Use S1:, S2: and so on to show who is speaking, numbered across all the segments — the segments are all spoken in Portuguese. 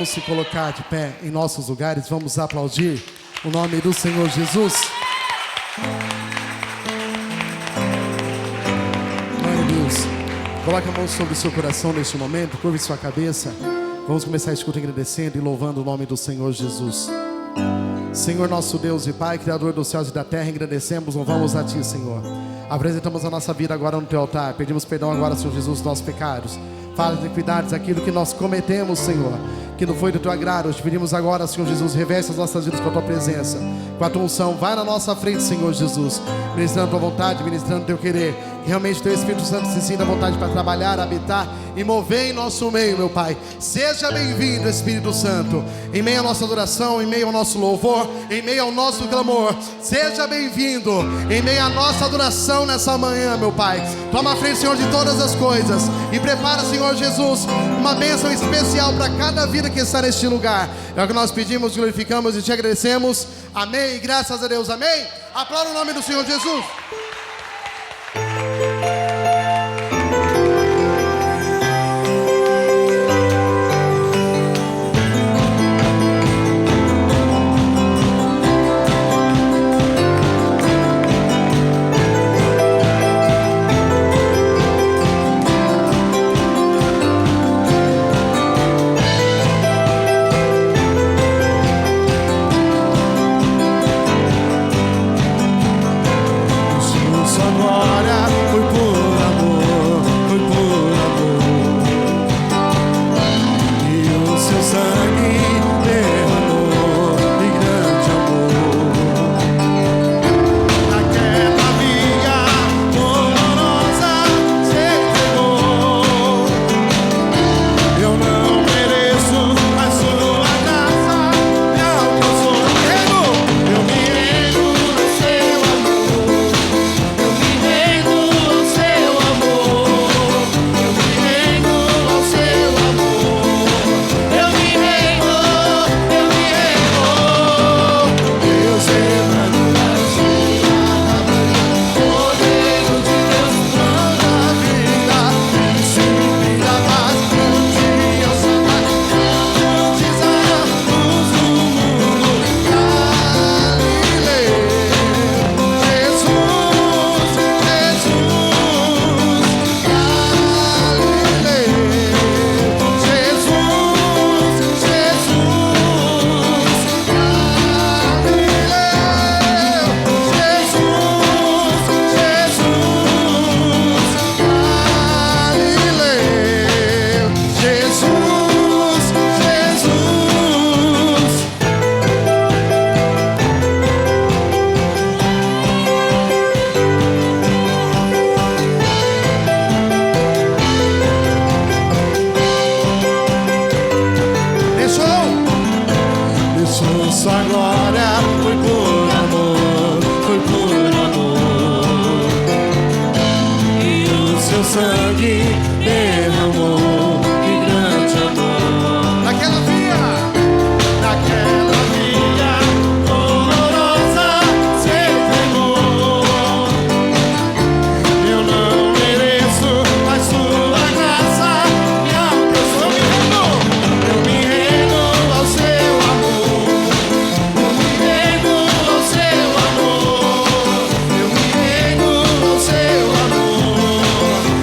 S1: Vamos se colocar de pé em nossos lugares, vamos aplaudir o nome do Senhor Jesus. Glória a Deus. Coloque a mão sobre o seu coração neste momento, curve sua cabeça. Vamos começar a escuta agradecendo e louvando o nome do Senhor Jesus. Senhor nosso Deus e Pai, Criador dos céus e da terra, agradecemos, louvamos a Ti, Senhor. Apresentamos a nossa vida agora no Teu altar. Pedimos perdão agora, Senhor Jesus, dos nossos pecados, falhas, iniquidades, aquilo que nós cometemos, Senhor, que não foi do Teu agrado. Te pedimos agora, Senhor Jesus, reveste as nossas vidas com a Tua presença, com a Tua unção. Vai na nossa frente, Senhor Jesus, ministrando a Tua vontade, ministrando o Teu querer. Que realmente o Teu Espírito Santo se sinta à vontade para trabalhar, habitar e mover em nosso meio, meu Pai. Seja bem-vindo, Espírito Santo, em meio à nossa adoração, em meio ao nosso louvor, em meio ao nosso clamor. Seja bem-vindo em meio à nossa adoração nessa manhã, meu Pai. Toma a frente, Senhor, de todas as coisas e prepara, Senhor Jesus, uma bênção especial para cada vida que está neste lugar. É o que nós pedimos, glorificamos e te agradecemos. Amém, graças a Deus, amém. Aplauda o nome do Senhor Jesus.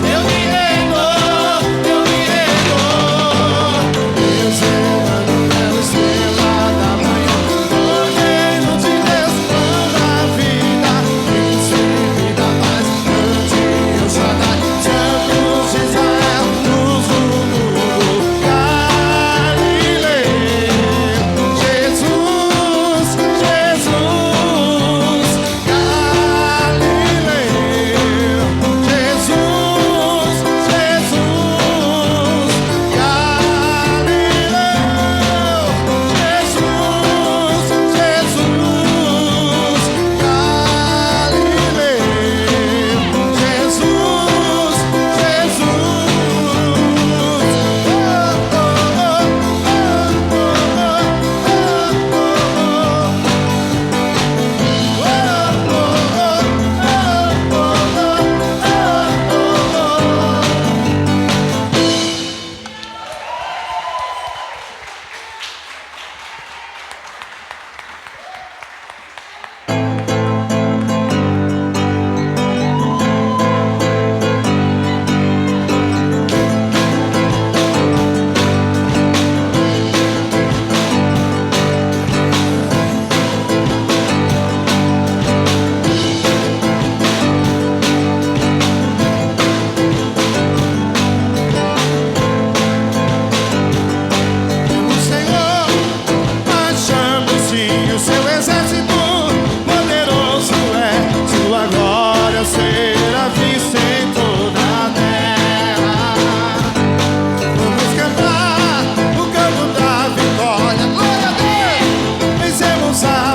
S2: Eu me rendo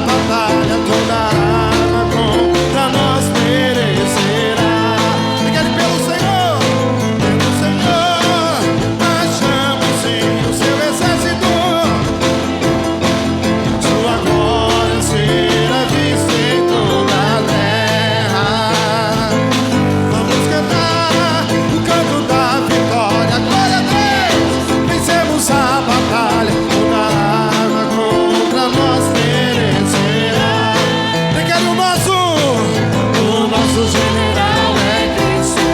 S1: batalha, toda arma contra nós perecerá. Diga ele pelo Senhor, marchamos sim o seu exército. Sua glória será vista em toda a terra. Vamos cantar o canto da vitória. Glória a Deus, vencemos a batalha, toda arma contra nós perecerá. Declare o nosso general é Cristo.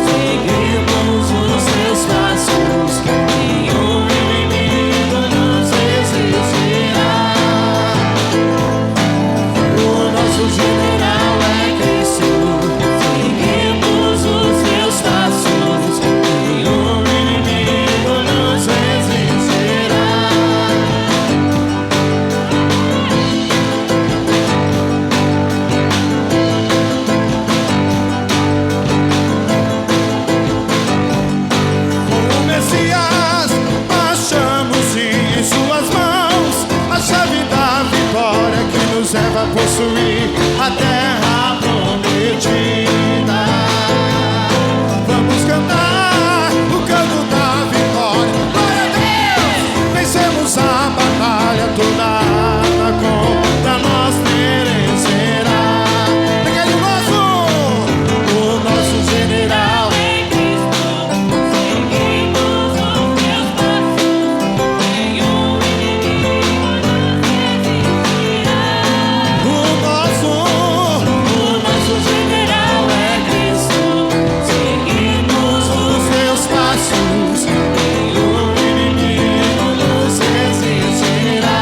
S1: Seguimos os seus passos, nenhum inimigo nos resistirá. O nosso general é Cristo. Seguimos os seus passos, nenhum inimigo nos resistirá. Com o Messias, marchamos sim em suas mãos, a chave da vitória que nos leva a possuir a terra prometida. Vamos cantar o canto da vitória. Glória a Deus, vencemos a batalha, toda arma contra nós perecerá. Declare o nosso general. O nosso general é Cristo. Seguimos os seus passos, nenhum inimigo nos resistirá.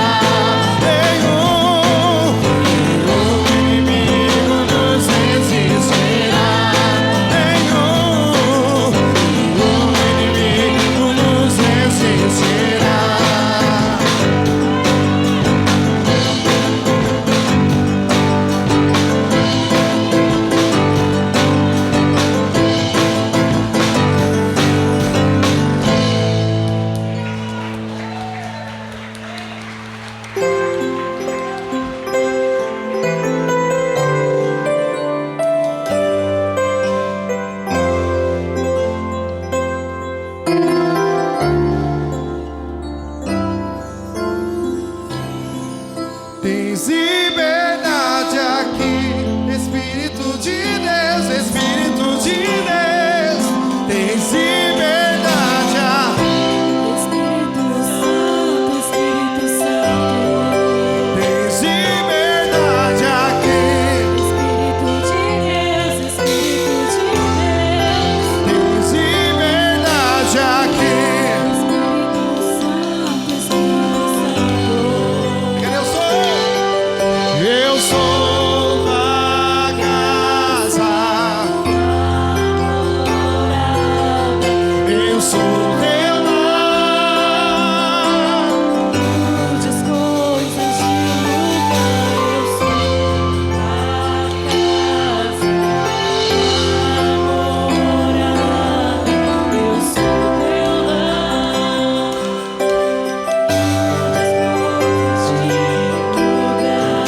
S1: Nenhum inimigo nos resistirá. Nenhum inimigo nos resistirá. Tens liberdade aqui, Espírito de Deus, Espírito de Deus. Tens liberdade aqui,
S2: Espírito Santo, Espírito Santo,
S1: tens liberdade aqui,
S2: Espírito de Deus, Espírito de Deus,
S1: tens liberdade aqui.
S2: Espírito Santo, Espírito Santo.
S1: Quem eu sou? Eu sou da casa, eu sou teu lar.
S2: Mude as coisas de lugar, eu sou a casa, a morada, eu sou teu lar. Mude as coisas de lugar.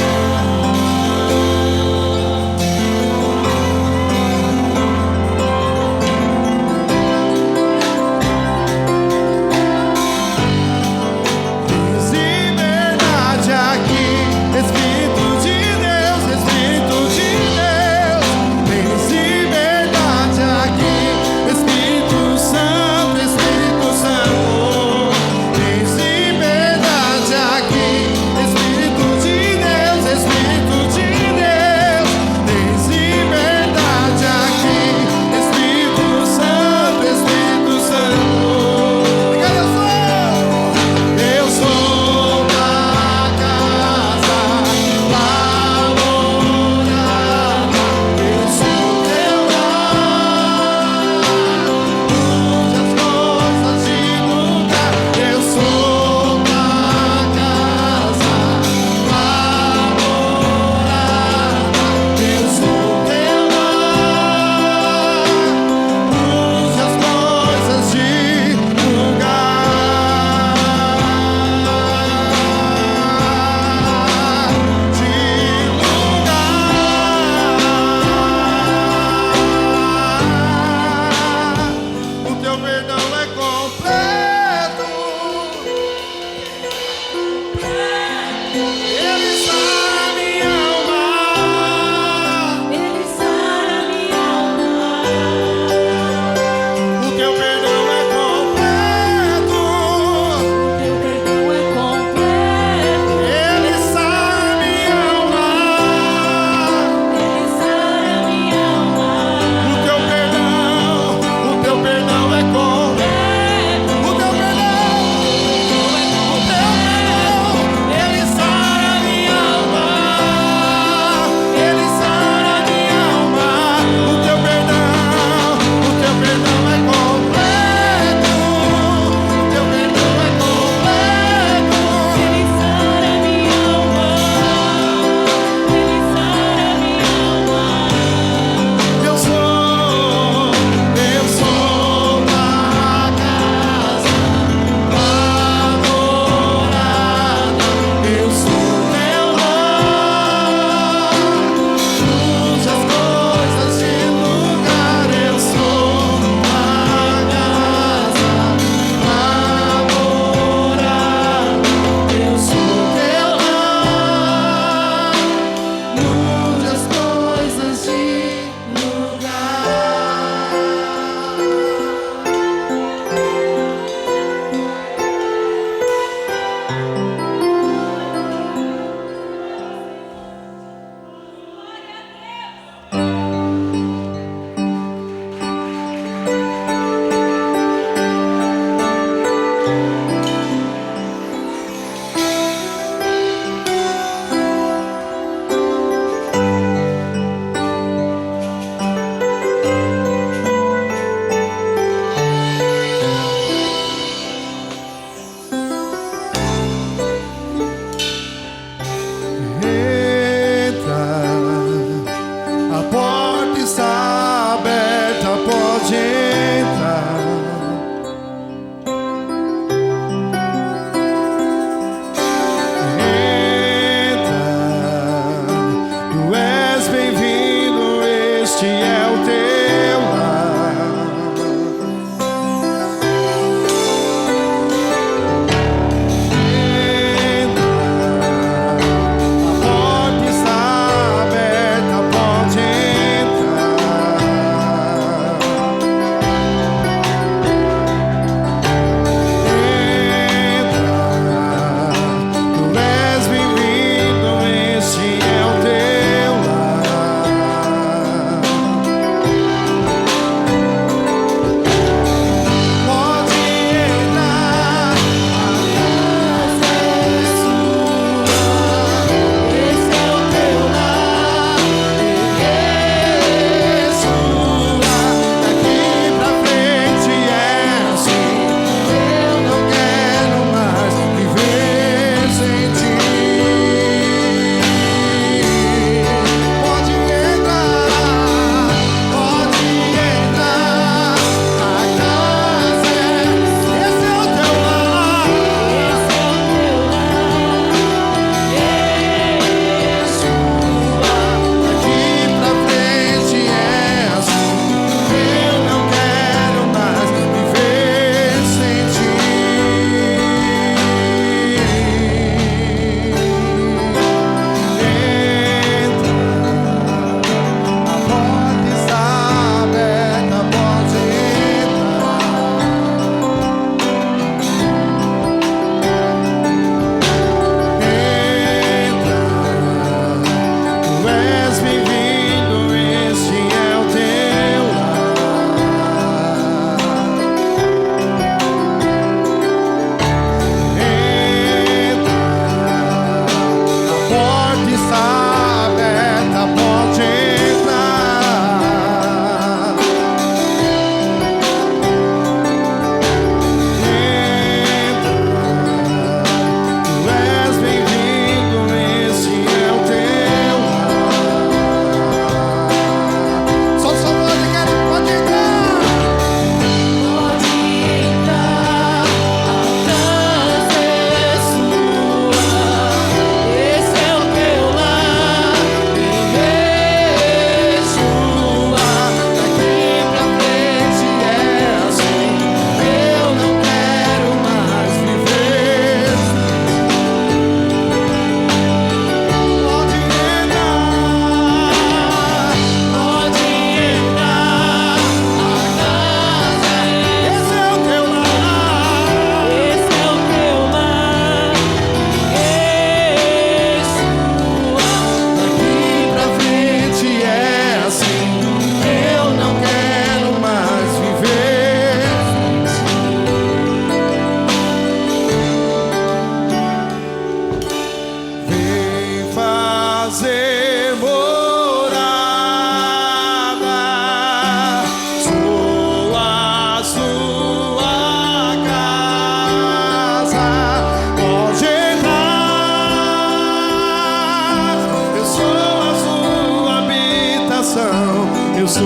S1: eu sou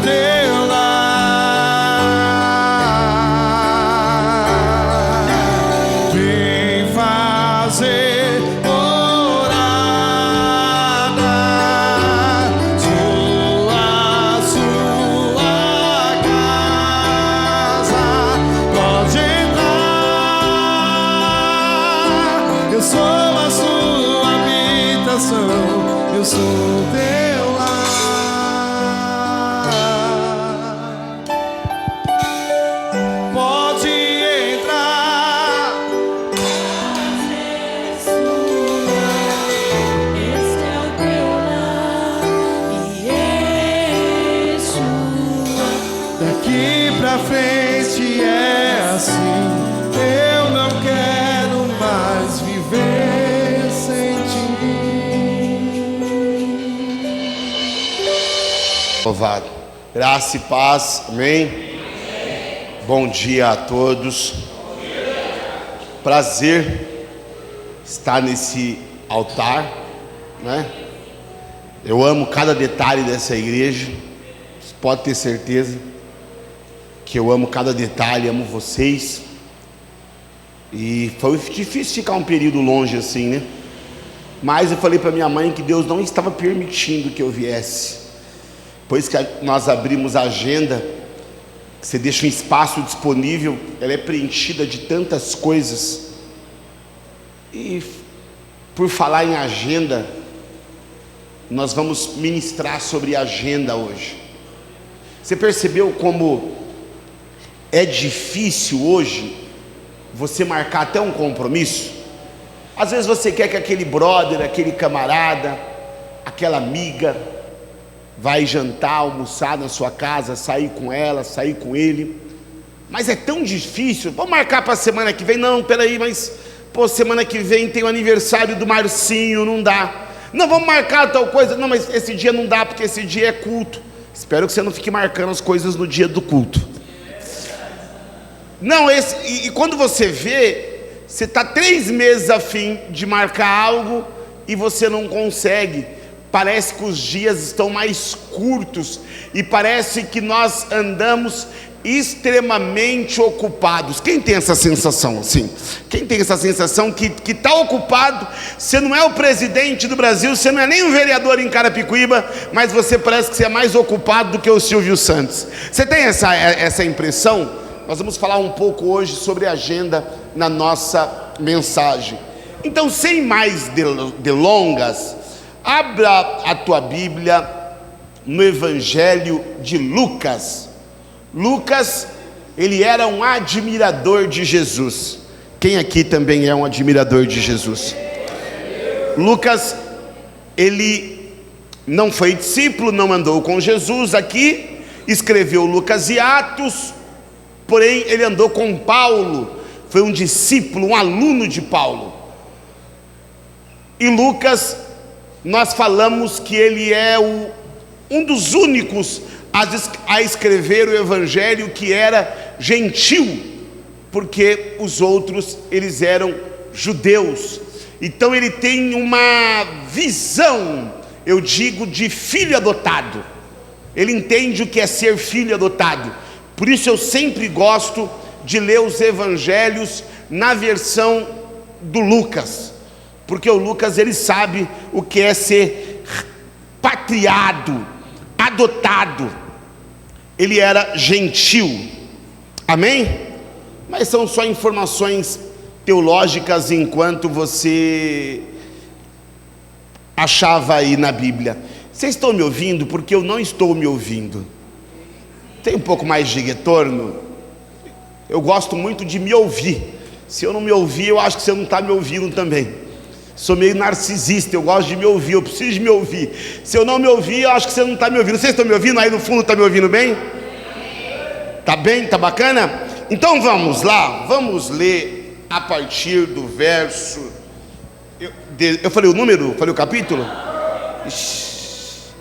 S1: teu lar. Vem fazer morada, sua casa, pode entrar. Eu sou a sua habitação, eu sou teu lar. Pode entrar.
S2: Este é o teu lar e é sua.
S1: Daqui pra frente é assim. Eu não quero mais viver sem ti.
S3: Louvado. Graça e paz, amém? Bom dia a todos. Prazer estar nesse altar, né? Eu amo cada detalhe dessa igreja. Você pode ter certeza que eu amo cada detalhe, amo vocês. E foi difícil ficar um período longe assim, né? Mas eu falei para minha mãe que Deus não estava permitindo que eu viesse. Pois que nós abrimos a agenda, você deixa um espaço disponível, ela é preenchida de tantas coisas. E por falar em agenda, nós vamos ministrar sobre agenda hoje. Você percebeu como é difícil hoje você marcar até um compromisso? Às vezes você quer que aquele brother, aquele camarada, aquela amiga vai jantar, almoçar na sua casa, sair com ela, sair com ele, mas é tão difícil. Vamos marcar para a semana que vem? Não, peraí, mas pô, semana que vem tem o aniversário do Marcinho, não dá. Não, vamos marcar tal coisa. Não, mas esse dia não dá, porque esse dia é culto. Espero que você não fique marcando as coisas no dia do culto. Não, e quando você vê, você está 3 meses a fim de marcar algo e você não consegue. Parece que os dias estão mais curtos e parece que nós andamos extremamente ocupados. Quem tem essa sensação assim? Quem tem essa sensação que está ocupado? Você não é o presidente do Brasil, você não é nem um vereador em Carapicuíba, mas você parece que você é mais ocupado do que o Silvio Santos. Você tem essa impressão? Nós vamos falar um pouco hoje sobre agenda na nossa mensagem. Então, sem mais delongas, abra a tua Bíblia no Evangelho de Lucas. Lucas, ele era um admirador de Jesus. Quem aqui também é um admirador de Jesus? Lucas, ele não foi discípulo, não andou com Jesus aqui, escreveu Lucas e Atos, porém ele andou com Paulo, foi um discípulo, um aluno de Paulo. E Lucas, nós falamos que ele é um dos únicos a escrever o evangelho que era gentil, porque os outros eles eram judeus. Então ele tem uma visão, eu digo, de filho adotado. Ele entende o que é ser filho adotado. Por isso eu sempre gosto de ler os evangelhos na versão do Lucas, porque o Lucas ele sabe o que é ser patriado, adotado. Ele era gentil, amém? Mas são só informações teológicas enquanto você achava aí na Bíblia. Vocês estão me ouvindo? Porque eu não estou me ouvindo. Tem um pouco mais de retorno? Eu gosto muito de me ouvir. Se eu não me ouvir, eu acho que você não está me ouvindo também. Sou meio narcisista, eu gosto de me ouvir, eu preciso de me ouvir. Se eu não me ouvir, eu acho que você não está me ouvindo. Vocês estão me ouvindo? Aí no fundo está me ouvindo bem? Tá bem? Tá bacana? Então vamos lá, vamos ler a partir do verso. Eu falei o número? Falei o capítulo? Ixi,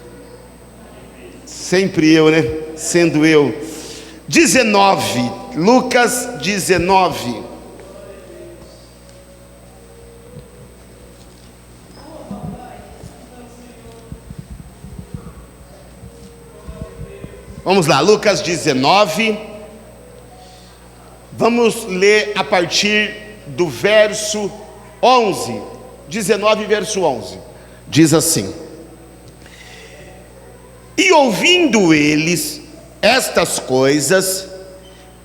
S3: sempre eu, né? Sendo eu. 19, Lucas 19. Vamos lá, Lucas 19. Vamos ler a partir do verso 11. 19, verso 11. Diz assim: E ouvindo eles estas coisas,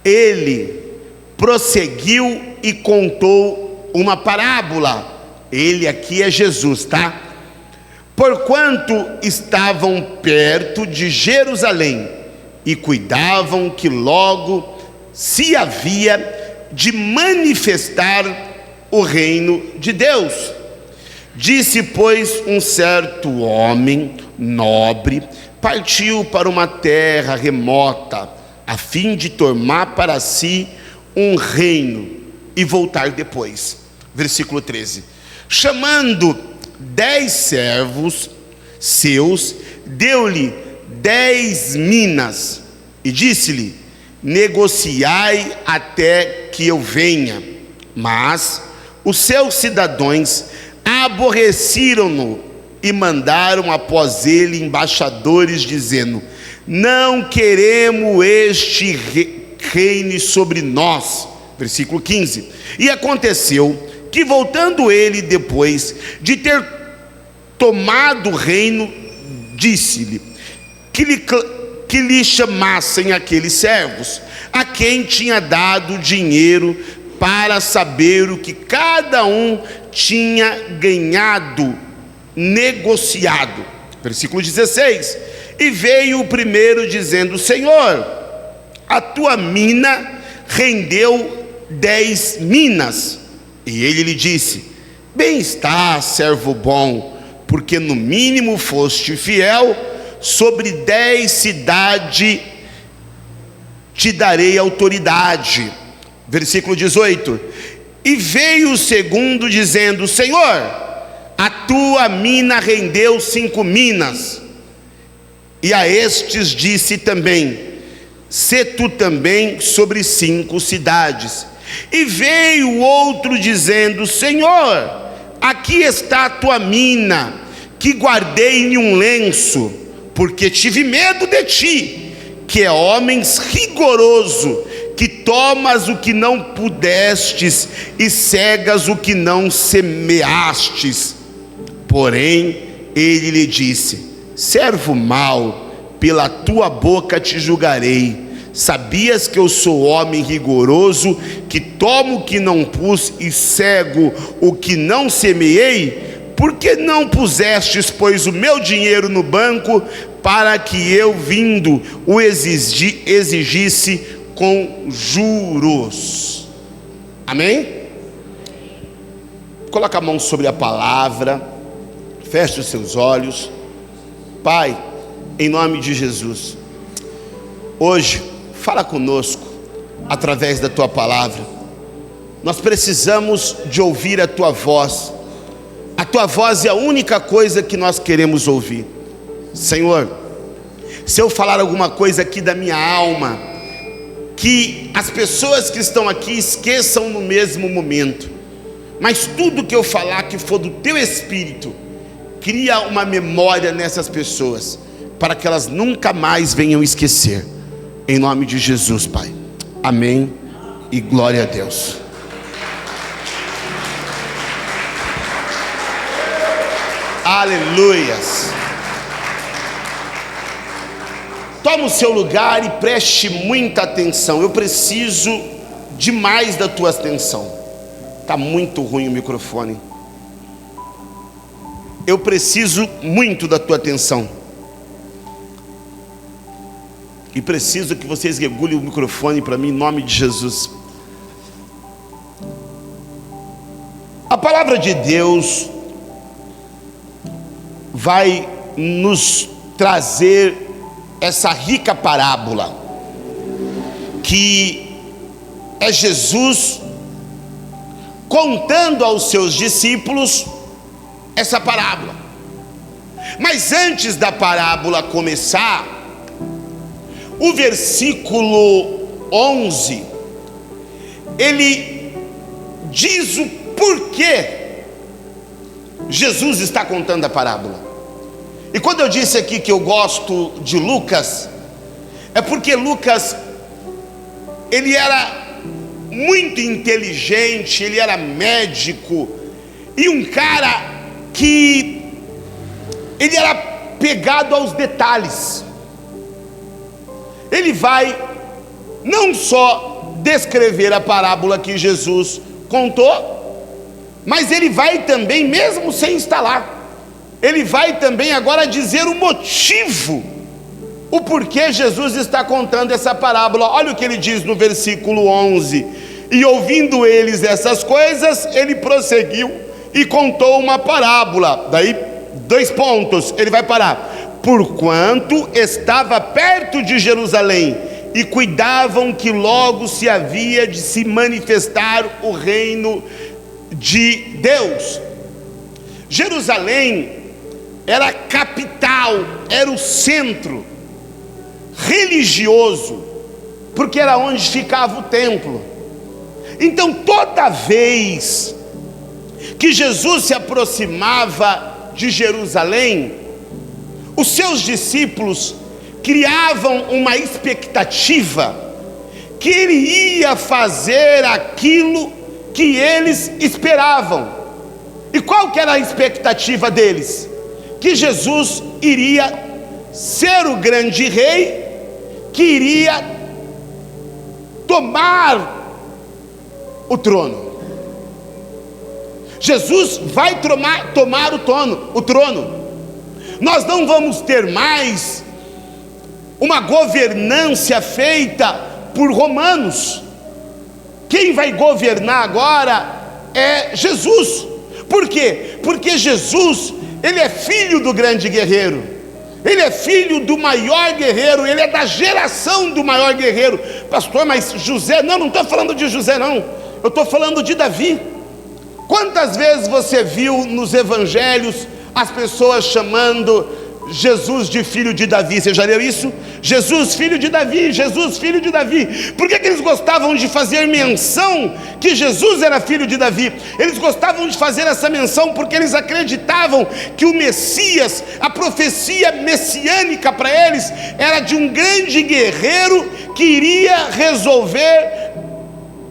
S3: ele prosseguiu e contou uma parábola. Ele aqui é Jesus, tá? Porquanto estavam perto de Jerusalém e cuidavam que logo se havia de manifestar o reino de Deus. Disse, pois, um certo homem nobre, partiu para uma terra remota, a fim de tomar para si um reino e voltar depois. Versículo 13. Chamando 10 servos seus, deu-lhe 10 minas e disse-lhe: negociai até que eu venha. Mas os seus cidadãos aborreceram-no e mandaram após ele embaixadores, dizendo: não queremos este reine sobre nós. Versículo 15. E aconteceu que, voltando ele depois de ter tomado o reino, disse-lhe que lhe chamassem aqueles servos, a quem tinha dado dinheiro, para saber o que cada um tinha ganhado, negociado. Versículo 16. E veio o primeiro dizendo: Senhor, a tua mina rendeu 10 minas. E ele lhe disse: bem está, servo bom, porque no mínimo foste fiel, sobre 10 cidades te darei autoridade. Versículo 18. E veio o segundo dizendo: Senhor, a tua mina rendeu 5 minas. E a estes disse também: sê tu também sobre 5 cidades. E veio o outro dizendo: Senhor, aqui está a tua mina, que guardei em um lenço, porque tive medo de ti, que é homens rigoroso, que tomas o que não pudestes e cegas o que não semeastes. Porém ele lhe disse: servo mau, pela tua boca te julgarei. Sabias que eu sou homem rigoroso, que tomo o que não pus e cego o que não semeei? Por que não pusestes, pois, o meu dinheiro no banco, para que eu, vindo, o exigisse com juros? Amém? Coloca a mão sobre a palavra, feche os seus olhos. Pai, em nome de Jesus, hoje fala conosco através da tua palavra. Nós precisamos de ouvir a tua voz. A tua voz é a única coisa que nós queremos ouvir. Senhor, se eu falar alguma coisa aqui da minha alma, que as pessoas que estão aqui esqueçam no mesmo momento, mas tudo que eu falar que for do teu Espírito, cria uma memória nessas pessoas, para que elas nunca mais venham esquecer. Em nome de Jesus, Pai. Amém e glória a Deus. Aleluias. Toma o seu lugar e preste muita atenção. Eu preciso demais da tua atenção. Está muito ruim o microfone. Eu preciso muito da tua atenção. E preciso que vocês regulem o microfone para mim, em nome de Jesus. A palavra de Deus vai nos trazer essa rica parábola, que é Jesus contando aos seus discípulos essa parábola. Mas antes da parábola começar, o versículo 11, ele diz o porquê Jesus está contando a parábola. E quando eu disse aqui que eu gosto de Lucas, é porque Lucas, ele era muito inteligente, ele era médico, e um cara que ele era pegado aos detalhes. Ele vai não só descrever a parábola que Jesus contou, mas ele vai também, mesmo sem instalar, ele vai também agora dizer o motivo, o porquê Jesus está contando essa parábola. Olha o que ele diz no versículo 11: e ouvindo eles essas coisas, ele prosseguiu e contou uma parábola. Daí 2 pontos, ele vai parar. Porquanto estava perto de Jerusalém e cuidavam que logo se havia de se manifestar o reino de Deus. Jerusalém era a capital, era o centro religioso, porque era onde ficava o templo. Então toda vez que Jesus se aproximava de Jerusalém, os seus discípulos criavam uma expectativa que ele ia fazer aquilo que eles esperavam. E qual que era a expectativa deles? Que Jesus iria ser o grande rei, que iria tomar o trono. Jesus vai tomar o trono. Nós não vamos ter mais uma governância feita por romanos. Quem vai governar agora é Jesus. Por quê? Porque Jesus, ele é filho do grande guerreiro, ele é filho do maior guerreiro, ele é da geração do maior guerreiro. Pastor, mas José, não estou falando de José não, eu estou falando de Davi. Quantas vezes você viu nos evangelhos as pessoas chamando Jesus de filho de Davi? Você já leu isso? Jesus filho de Davi, Jesus filho de Davi. Por que eles gostavam de fazer menção que Jesus era filho de Davi? Eles gostavam de fazer essa menção porque eles acreditavam que o Messias, a profecia messiânica para eles, era de um grande guerreiro que iria resolver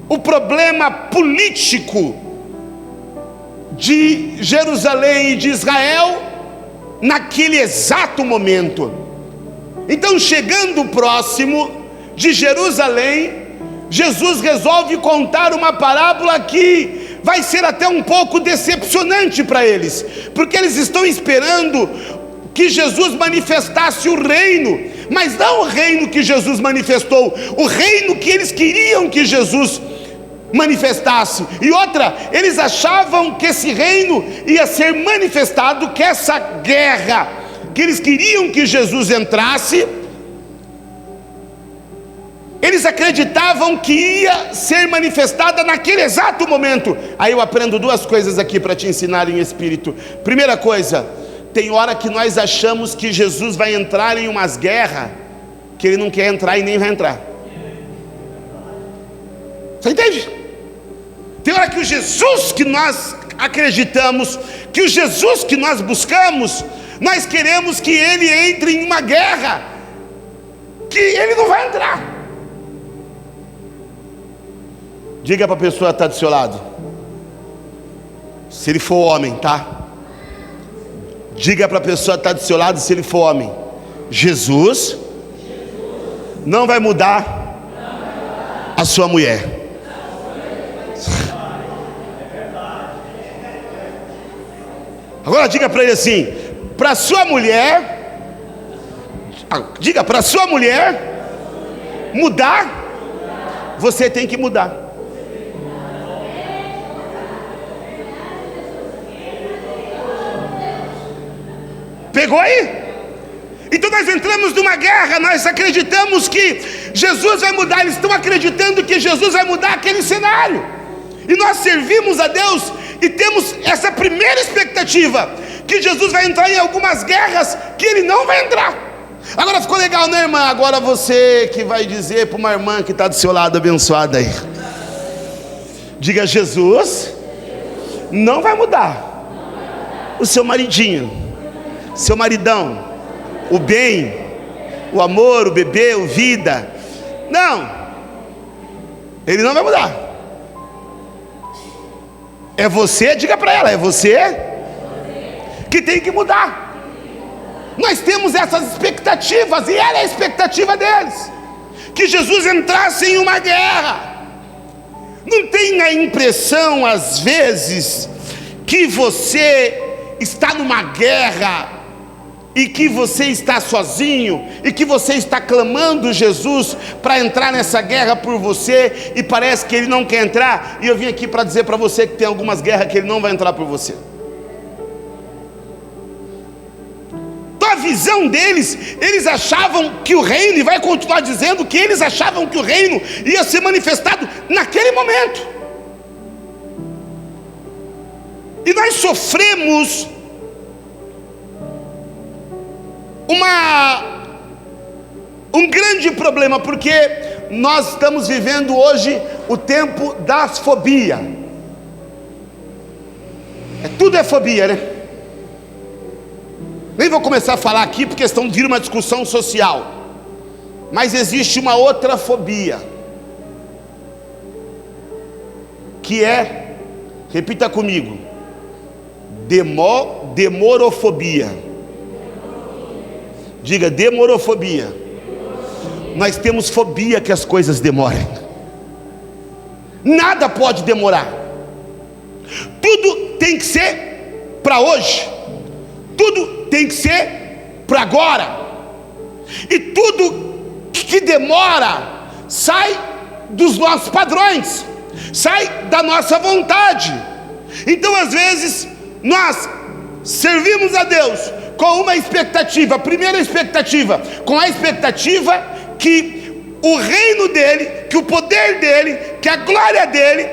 S3: o problema político de Jerusalém e de Israel naquele exato momento. Então, chegando próximo de Jerusalém, Jesus resolve contar uma parábola que vai ser até um pouco decepcionante para eles, porque eles estão esperando que Jesus manifestasse o reino, mas não o reino que Jesus manifestou, o reino que eles queriam que Jesus manifestasse. E outra, eles achavam que esse reino ia ser manifestado, que essa guerra que eles queriam que Jesus entrasse, eles acreditavam que ia ser manifestada naquele exato momento. Aí eu aprendo 2 coisas aqui para te ensinar em espírito. Primeira coisa, tem hora que nós achamos que Jesus vai entrar em umas guerras que ele não quer entrar e nem vai entrar. Você entende? Tem hora que o Jesus que nós acreditamos, que o Jesus que nós buscamos, nós queremos que ele entre em uma guerra que ele não vai entrar. Diga para a pessoa que está do seu lado, se ele for homem, tá? Diga para a pessoa que está do seu lado, se ele for homem: Jesus não vai mudar a sua mulher. Agora diga para ele assim: para sua mulher, diga para sua mulher mudar, você tem que mudar. Pegou aí? Então nós entramos numa guerra, nós acreditamos que Jesus vai mudar, eles estão acreditando que Jesus vai mudar aquele cenário, e nós servimos a Deus e temos essa primeira expectativa, que Jesus vai entrar em algumas guerras que ele não vai entrar. Agora ficou legal, né, irmã? Agora você que vai dizer para uma irmã que está do seu lado, abençoada aí, diga: Jesus não vai mudar o seu maridinho, seu maridão, o bem, o amor, o bebê, o vida. Não, ele não vai mudar. É você, diga para ela, é você que tem que mudar. Nós temos essas expectativas, e era a expectativa deles, que Jesus entrasse em uma guerra. Não tem a impressão, às vezes, que você está numa guerra, e que você está sozinho, e que você está clamando Jesus para entrar nessa guerra por você, e parece que Ele não quer entrar? E eu vim aqui para dizer para você que tem algumas guerras que Ele não vai entrar por você. Então a visão deles, eles achavam que o reino, e vai continuar dizendo que eles achavam que o reino ia ser manifestado naquele momento. E nós sofremos um grande problema, porque nós estamos vivendo hoje o tempo das fobias. Tudo é fobia, né? Nem vou começar a falar aqui, porque estão vindo uma discussão social. Mas existe uma outra fobia, que é, repita comigo, demorofobia. Diga, demorofobia. Nós temos fobia que as coisas demorem. Nada pode demorar. Tudo tem que ser para hoje. Tudo tem que ser para agora. E tudo que demora sai dos nossos padrões, sai da nossa vontade. Então às vezes nós servimos a Deus com uma expectativa, primeira expectativa, com a expectativa que o reino dele, que o poder dele, que a glória dele,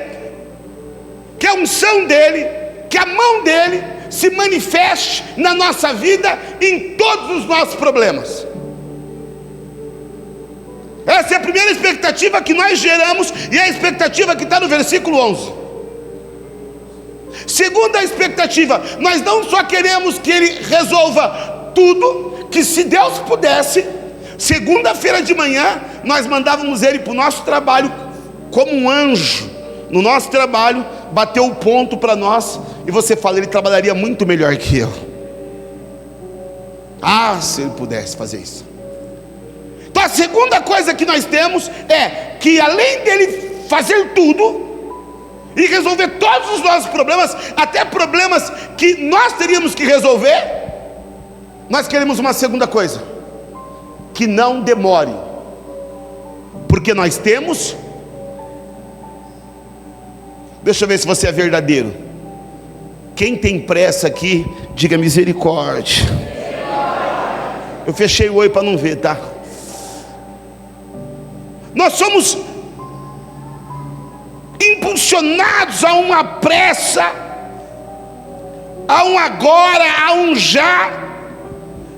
S3: que a unção dele, que a mão dele se manifeste na nossa vida, em todos os nossos problemas. Essa é a primeira expectativa que nós geramos, e é a expectativa que está no versículo 11. Segunda expectativa, nós não só queremos que Ele resolva tudo, que se Deus pudesse, segunda-feira de manhã, nós mandávamos Ele para o nosso trabalho, como um anjo, no nosso trabalho, bateu o ponto para nós, e você fala, Ele trabalharia muito melhor que eu. Ah, se Ele pudesse fazer isso. Então a segunda coisa que nós temos é que, além dele fazer tudo e resolver todos os nossos problemas, até problemas que nós teríamos que resolver, nós queremos uma segunda coisa: que não demore, porque nós temos, deixa eu ver se você é verdadeiro. Quem tem pressa aqui, diga misericórdia. Eu fechei o oi para não ver, tá? Nós somos impulsionados a uma pressa, a um agora, a um já.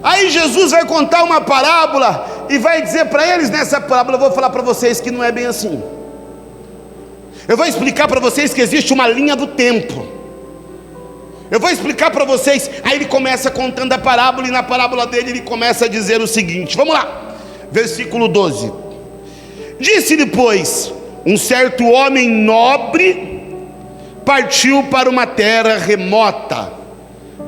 S3: Aí Jesus vai contar uma parábola e vai dizer para eles nessa parábola, eu vou falar para vocês que não é bem assim. Eu vou explicar para vocês que existe uma linha do tempo. Eu vou explicar para vocês. Aí ele começa contando a parábola, e na parábola dele ele começa a dizer o seguinte, vamos lá, versículo 12. Disse-lhe, pois, um certo homem nobre partiu para uma terra remota.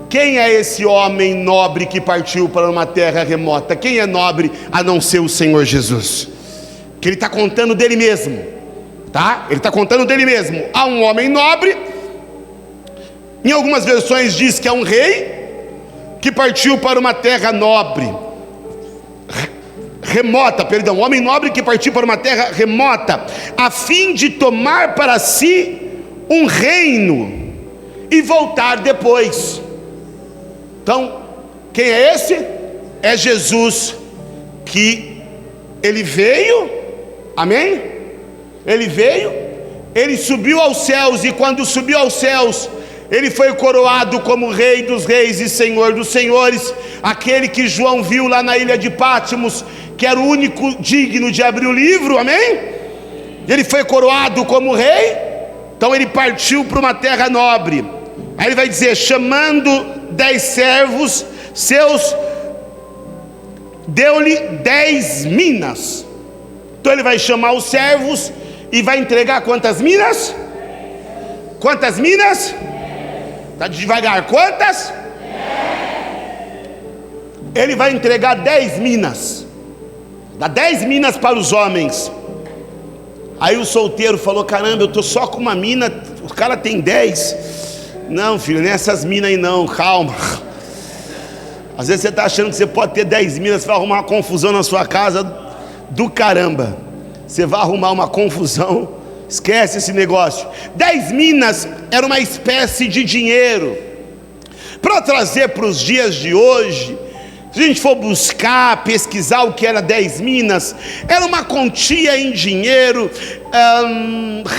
S3: Quem é esse homem nobre que partiu para uma terra remota? Quem é nobre a não ser o Senhor Jesus? Que ele está contando dele mesmo, tá? Ele está contando dele mesmo. Há um homem nobre, em algumas versões diz que é um rei, que partiu para uma terra remota, perdão, homem nobre que partiu para uma terra remota, a fim de tomar para si um reino e voltar depois. Então, quem é esse? É Jesus, que ele veio, amém? Ele veio, ele subiu aos céus, e quando subiu aos céus, ele foi coroado como Rei dos Reis e Senhor dos Senhores, aquele que João viu lá na ilha de Pátimos, que era o único digno de abrir o livro, amém? Ele foi coroado como rei. Então ele partiu para uma terra nobre. Aí ele vai dizer, chamando 10 servos seus, deu-lhe 10 minas. Então ele vai chamar os servos e vai entregar quantas minas? Quantas minas? Está devagar, quantas? Ele vai entregar 10 minas. Dá 10 minas para os homens. Aí o solteiro falou: caramba, eu estou só com uma mina, o cara tem 10. Não, filho, nem essas minas aí não, calma. Às vezes você está achando que você pode ter 10 minas, você vai arrumar uma confusão na sua casa do caramba. Você vai arrumar uma confusão, esquece esse negócio. 10 minas era uma espécie de dinheiro. Para trazer para os dias de hoje, se a gente for buscar, pesquisar o que era 10 minas, era uma quantia em dinheiro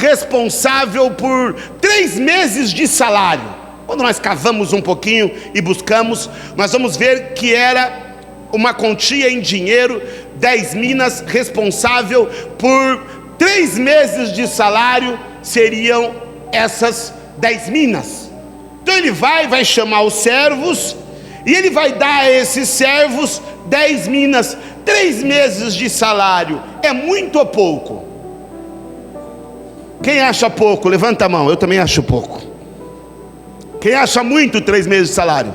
S3: responsável por 3 meses de salário. Quando nós cavamos um pouquinho e buscamos, nós vamos ver que era uma quantia em dinheiro, 10 minas, responsável por 3 meses de salário, seriam essas 10 minas. Então ele vai chamar os servos, e ele vai dar a esses servos 10 minas. 3 meses de salário é muito ou pouco? Quem acha pouco, levanta a mão. Eu também acho pouco. Quem acha muito 3 meses de salário?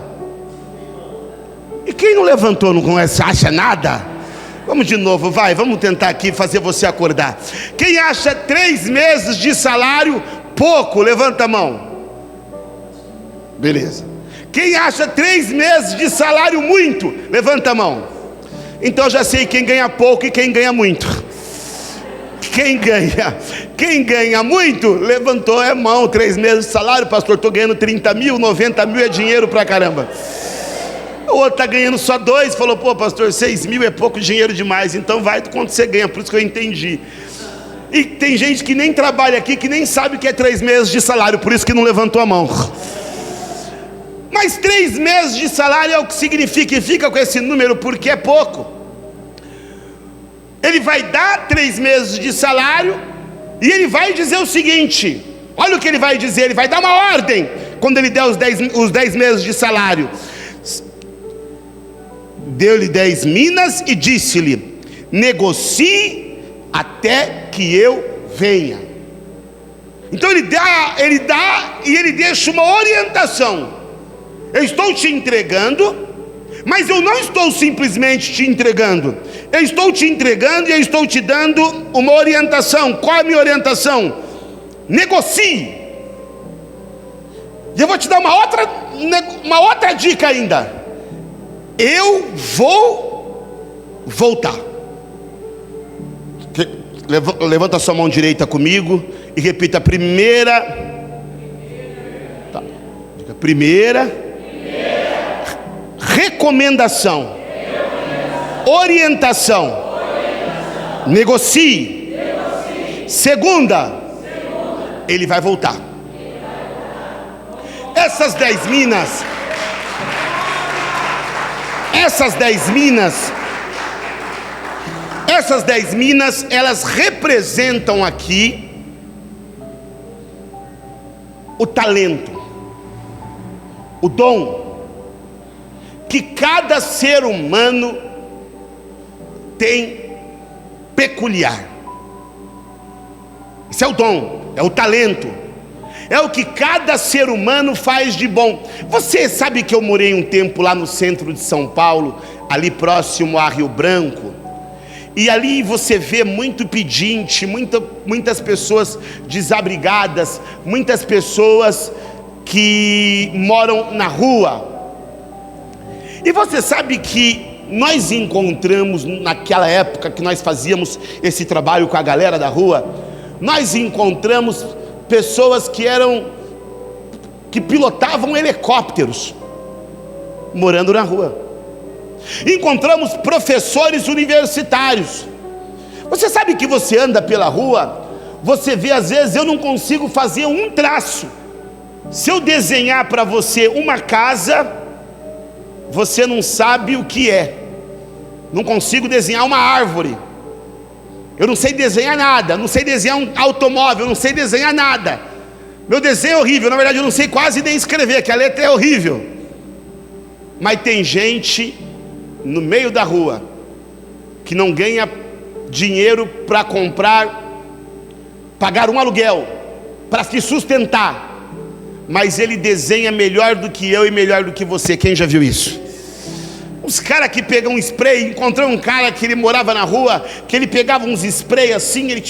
S3: E quem não levantou, não acha nada? Vamos de novo, vamos tentar aqui fazer você acordar. Quem acha 3 meses de salário pouco, levanta a mão. Beleza. Quem acha 3 meses de salário muito, levanta a mão. Então eu já sei quem ganha pouco e quem ganha muito. Quem ganha muito, levantou a mão. 3 meses de salário, pastor, estou ganhando 30 mil, 90 mil é dinheiro pra caramba. O outro está ganhando só 2, falou: pô, pastor, 6 mil é pouco dinheiro demais. Então vai do quanto você ganha, por isso que eu entendi. E tem gente que nem trabalha aqui, que nem sabe o que é 3 meses de salário, por isso que não levantou a mão. Mas 3 meses de salário é o que significa, e fica com esse número porque é pouco. Ele vai dar 3 meses de salário, e ele vai dizer o seguinte: olha o que ele vai dizer, ele vai dar uma ordem, quando ele der os 10 meses de salário. Deu-lhe 10 minas e disse-lhe: negocie até que eu venha. Então ele dá e ele deixa uma orientação. Eu estou te entregando, mas eu não estou simplesmente te entregando. Eu estou te entregando e eu estou te dando uma orientação. Qual é a minha orientação? Negocie. E eu vou te dar uma outra dica ainda. Eu vou voltar. Levanta sua mão direita comigo e repita: primeira recomendação, orientação. Negocie. Segunda, ele vai voltar. Essas 10 minas, elas representam aqui o talento, o dom que cada ser humano tem peculiar. Esse é o dom, é o talento, é o que cada ser humano faz de bom. Você sabe que eu morei um tempo lá no centro de São Paulo, ali próximo a Rio Branco, e ali você vê muito pedinte, muitas pessoas desabrigadas, muitas pessoas que moram na rua. E você sabe que nós encontramos, naquela época que nós fazíamos esse trabalho com a galera da rua, nós encontramos pessoas que pilotavam helicópteros, morando na rua. Encontramos professores universitários. Você sabe que você anda pela rua, você vê, às vezes eu não consigo fazer um traço. Se eu desenhar para você uma casa, você não sabe o que é. Não consigo desenhar uma árvore. Eu não sei desenhar nada, não sei desenhar um automóvel, não sei desenhar nada. Meu desenho é horrível, na verdade eu não sei quase nem escrever, que a letra é horrível. Mas tem gente no meio da rua que não ganha dinheiro para pagar um aluguel, para se sustentar, mas ele desenha melhor do que eu e melhor do que você. Quem já viu isso? Os caras que pegam um spray. Encontrei um cara que ele morava na rua, que ele pegava uns spray assim, ele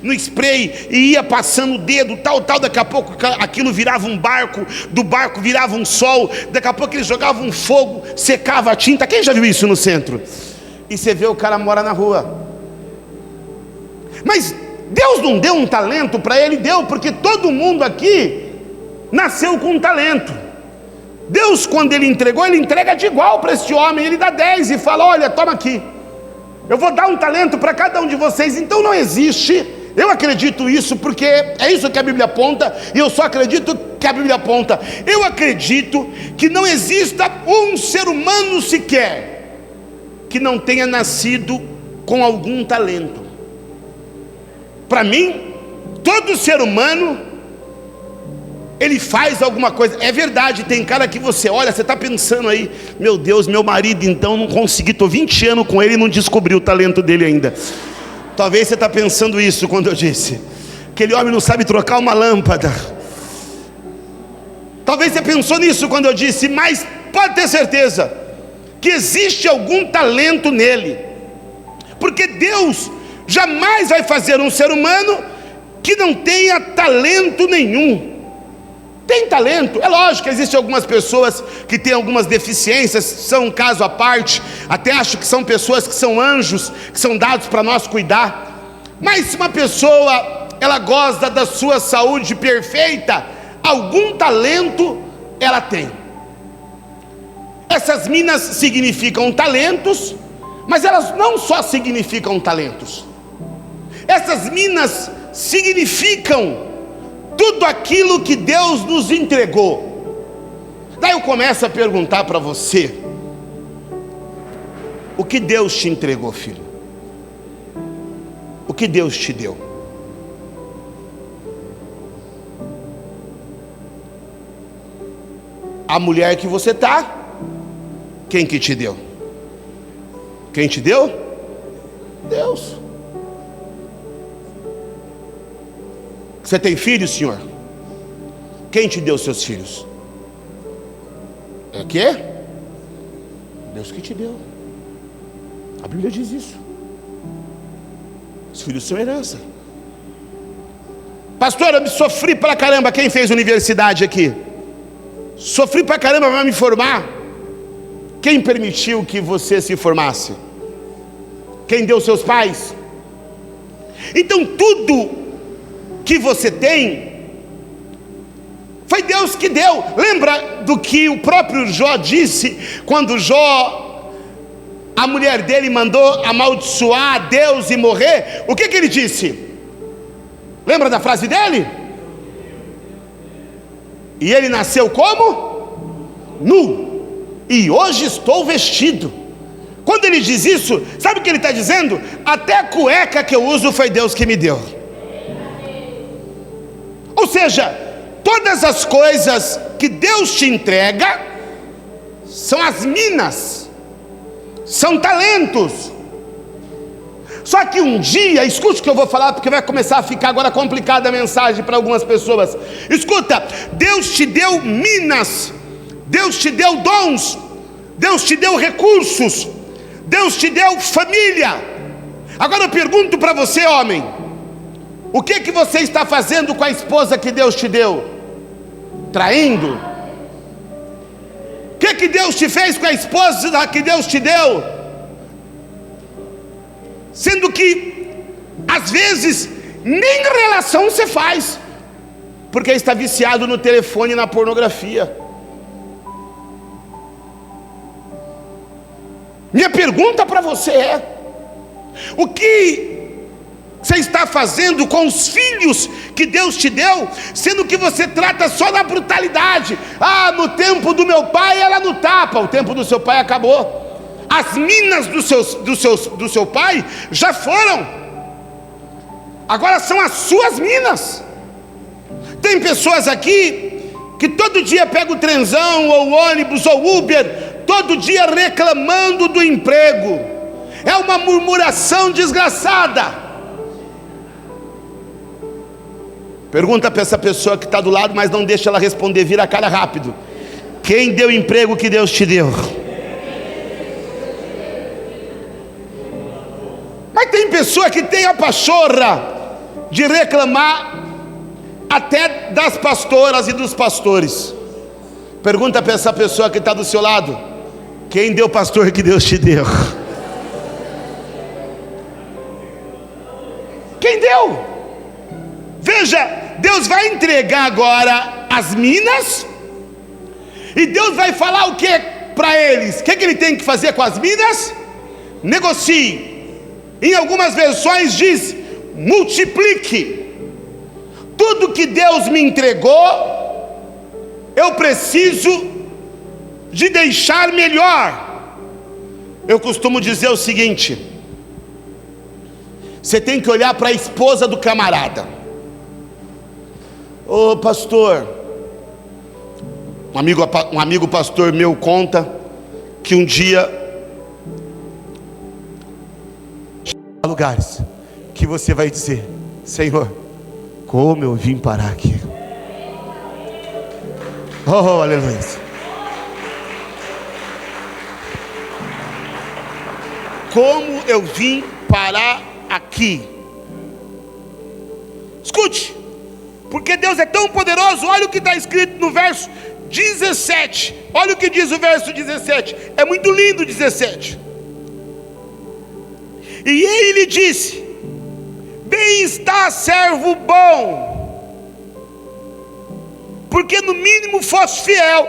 S3: no spray e ia passando o dedo, tal, daqui a pouco aquilo virava um barco, do barco virava um sol, daqui a pouco ele jogava um fogo, secava a tinta. Quem já viu isso no centro? E você vê o cara mora na rua. Mas Deus não deu um talento para ele? Deu, porque todo mundo aqui nasceu com um talento. Deus, quando ele entregou, ele entrega de igual para este homem. Ele dá 10 e fala: olha, toma aqui, eu vou dar um talento para cada um de vocês. Então não existe, eu acredito isso, porque é isso que a Bíblia aponta, e eu só acredito que a Bíblia aponta. Eu acredito que não exista um ser humano sequer que não tenha nascido com algum talento. Para mim, todo ser humano, ele faz alguma coisa. É verdade, tem cara que você olha, você está pensando aí: meu Deus, meu marido então não consegui, estou 20 anos com ele e não descobri o talento dele ainda. Talvez você está pensando isso quando eu disse: aquele homem não sabe trocar uma lâmpada. Talvez você pensou nisso quando eu disse, mas pode ter certeza que existe algum talento nele, porque Deus jamais vai fazer um ser humano que não tenha talento nenhum. Tem talento, é lógico que existem algumas pessoas que têm algumas deficiências, são um caso à parte. Até acho que são pessoas que são anjos, que são dados para nós cuidar. Mas se uma pessoa, ela goza da sua saúde perfeita, algum talento ela tem. Essas minas significam talentos, mas elas não só significam talentos. Essas minas significam tudo aquilo que Deus nos entregou. Daí eu começo a perguntar para você: o que Deus te entregou, filho? O que Deus te deu? A mulher que você está, quem que te deu? Quem te deu? Deus. Você tem filhos, senhor? Quem te deu seus filhos? É o quê? Deus que te deu. A Bíblia diz isso. Os filhos são herança. Pastor, eu sofri pra caramba. Quem fez universidade aqui? Sofri pra caramba para me formar. Quem permitiu que você se formasse? Quem deu seus pais? Então tudo que você tem foi Deus que deu. Lembra do que o próprio Jó disse, quando Jó, a mulher dele mandou amaldiçoar Deus e morrer? O que ele disse? Lembra da frase dele? E ele nasceu como? Nu, e hoje estou vestido. Quando ele diz isso, sabe o que ele está dizendo? Até a cueca que eu uso foi Deus que me deu. Ou seja, todas as coisas que Deus te entrega são as minas, são talentos. Só que um dia, escute o que eu vou falar, porque vai começar a ficar agora complicada a mensagem para algumas pessoas. Escuta, Deus te deu minas, Deus te deu dons, Deus te deu recursos, Deus te deu família. Agora eu pergunto para você, homem: o que você está fazendo com a esposa que Deus te deu? Traindo? O que Deus te fez com a esposa que Deus te deu? Sendo que, às vezes, nem relação você faz, porque está viciado no telefone e na pornografia. Minha pergunta para você é: o que você está fazendo com os filhos que Deus te deu, sendo que você trata só na brutalidade? Ah, no tempo do meu pai era no tapa. O tempo do seu pai acabou. As minas do seu pai já foram. Agora são as suas minas. Tem pessoas aqui que todo dia pegam o trenzão, ou o ônibus, ou o Uber, todo dia reclamando do emprego. É uma murmuração desgraçada. Pergunta para essa pessoa que está do lado, mas não deixa ela responder, vira a cara rápido. Quem deu o emprego que Deus te deu? Mas tem pessoa que tem a pachorra de reclamar até das pastoras e dos pastores. Pergunta para essa pessoa que está do seu lado: quem deu o pastor que Deus te deu? Quem deu? Veja, Deus vai entregar agora as minas, e Deus vai falar o que para eles? O que Ele tem que fazer com as minas? Negocie. Em algumas versões diz: multiplique. Tudo que Deus me entregou, eu preciso de deixar melhor. Eu costumo dizer o seguinte: você tem que olhar para a esposa do camarada. Ô pastor, um amigo pastor meu conta que um dia há lugares que você vai dizer: Senhor, como eu vim parar aqui. Oh, aleluia. Como eu vim parar aqui. Escute, porque Deus é tão poderoso. Olha o que está escrito no verso 17. Olha o que diz o verso 17. É muito lindo o 17. E ele lhe disse: bem está, servo bom, porque no mínimo foste fiel.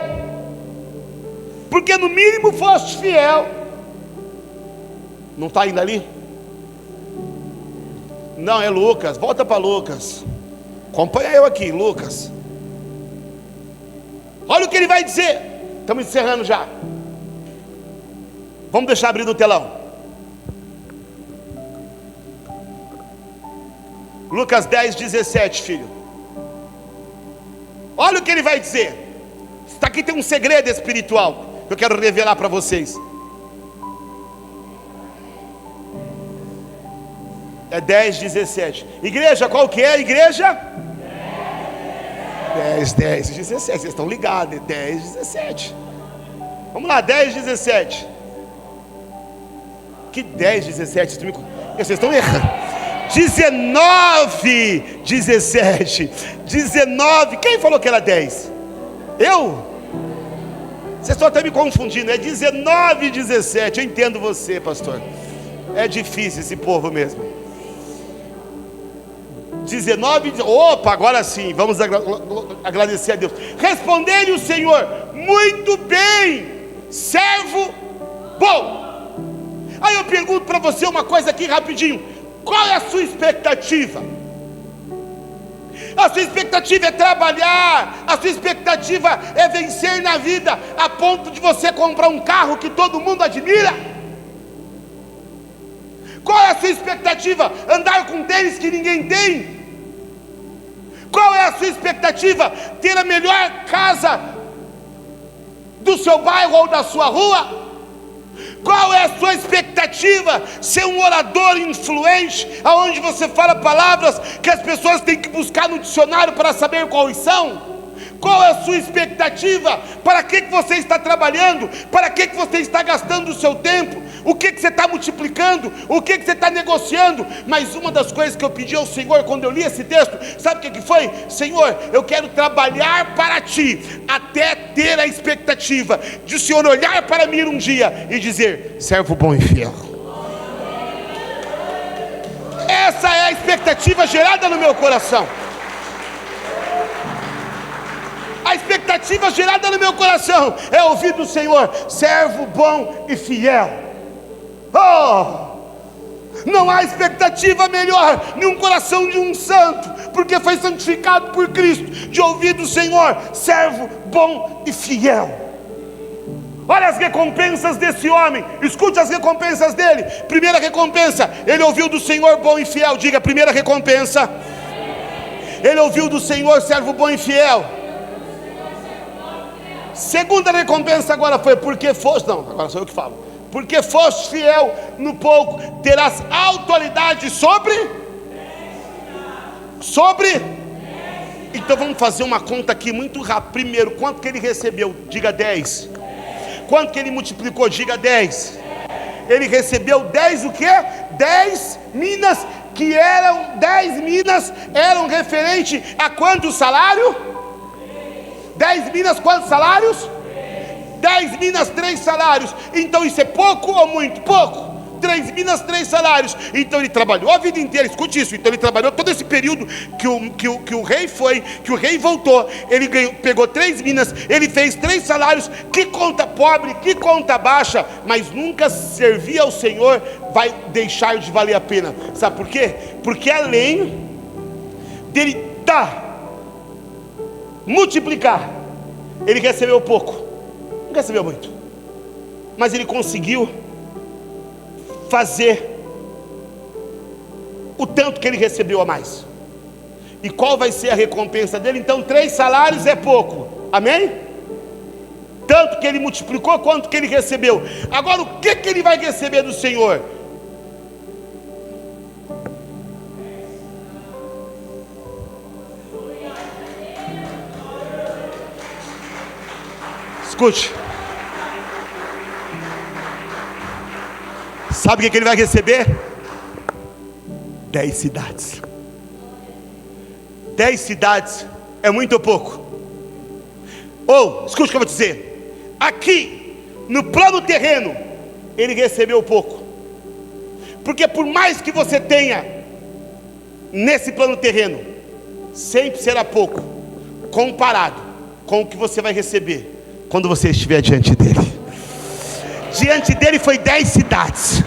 S3: Porque no mínimo foste fiel. Não está ainda ali? Não, é Lucas. Volta para Lucas. Acompanha eu aqui, Lucas. Olha o que ele vai dizer. Estamos encerrando já. Vamos deixar abrir no telão. Lucas 10, 17, filho. Olha o que ele vai dizer. Está aqui, tem um segredo espiritual que eu quero revelar para vocês. É 10, 17. Igreja, qual que é a igreja? 10, 17. Vocês estão ligados, 10, 17. Vamos lá, 10, 17. Que 10, 17? Vocês estão errando. 19, 17. 19. Quem falou que era 10? Eu? Vocês estão até me confundindo. É 19, 17. Eu entendo você, pastor. É difícil esse povo mesmo. 19, opa, agora sim, vamos agradecer a Deus. Respondeu-lhe o Senhor: muito bem, servo bom. Aí eu pergunto para você uma coisa aqui rapidinho: qual é a sua expectativa? A sua expectativa é trabalhar, a sua expectativa é vencer na vida, a ponto de você comprar um carro que todo mundo admira? Qual é a sua expectativa? Andar com tênis que ninguém tem? Qual é a sua expectativa? Ter a melhor casa do seu bairro ou da sua rua? Qual é a sua expectativa? Ser um orador influente, aonde você fala palavras que as pessoas têm que buscar no dicionário para saber quais são? Qual é a sua expectativa? Para que você está trabalhando? Para que você está gastando o seu tempo? O que você está multiplicando? O que você está negociando? Mas uma das coisas que eu pedi ao Senhor quando eu li esse texto, sabe o que foi? Senhor, eu quero trabalhar para Ti, até ter a expectativa de o Senhor olhar para mim um dia e dizer: servo bom e fiel. Essa é a expectativa gerada no meu coração. A expectativa gerada no meu coração é ouvir do Senhor: servo bom e fiel. Oh! Não há expectativa melhor em um coração de um santo, porque foi santificado por Cristo, de ouvir do Senhor: servo bom e fiel. Olha as recompensas desse homem. Escute as recompensas dele. Primeira recompensa: ele ouviu do Senhor bom e fiel. Diga: primeira recompensa, ele ouviu do Senhor servo bom e fiel. Segunda recompensa agora foi porque foste. Não, agora sou eu que falo. porque foste fiel no pouco, terás autoridade sobre. Então vamos fazer uma conta aqui muito rápido. Primeiro, quanto que ele recebeu? Diga 10. Quanto que ele multiplicou? Diga 10. Ele recebeu 10 o quê? 10 minas, que eram 10 minas, eram referente a quanto salário? 10 minas, quantos salários? 10 minas, 3 salários. Então isso é pouco ou muito? Pouco. 3 minas, 3 salários. Então ele trabalhou a vida inteira, escute isso. Então ele trabalhou todo esse período que o rei foi, que o rei voltou. Ele pegou 3 minas, ele fez 3 salários. Que conta pobre, que conta baixa, mas nunca servir ao Senhor vai deixar de valer a pena. Sabe por quê? Porque além dele multiplicar, ele recebeu pouco, não recebeu muito, mas ele conseguiu fazer o tanto que ele recebeu a mais. E qual vai ser a recompensa dele? Então 3 salários é pouco, amém? Tanto que ele multiplicou quanto que ele recebeu. Agora o que ele vai receber do Senhor? Escute. Sabe o que ele vai receber? 10 cidades. 10 cidades é muito ou pouco? Escute o que eu vou dizer. Aqui, no plano terreno, ele recebeu pouco. Porque por mais que você tenha nesse plano terreno, sempre será pouco comparado com o que você vai receber quando você estiver diante dele. Diante dele foi 10 cidades.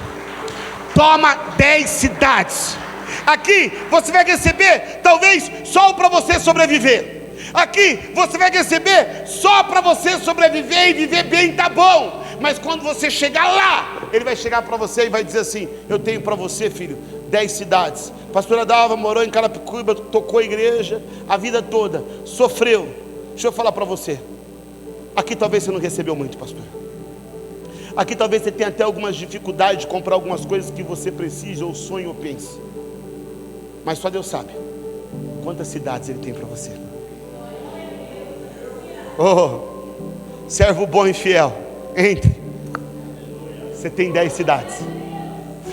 S3: Toma 10 cidades. Aqui você vai receber talvez só para você sobreviver. Aqui você vai receber só para você sobreviver e viver bem, tá bom. Mas quando você chegar lá, ele vai chegar para você e vai dizer assim: eu tenho para você, filho, 10 cidades. Pastora Dalva morou em Carapicuíba, tocou a igreja a vida toda, sofreu. Deixa eu falar para você. Aqui talvez você não recebeu muito, pastor. Aqui talvez você tenha até algumas dificuldades de comprar algumas coisas que você precisa, ou sonha, ou pense. Mas só Deus sabe quantas cidades ele tem para você. Servo bom e fiel, entre. Você tem 10 cidades.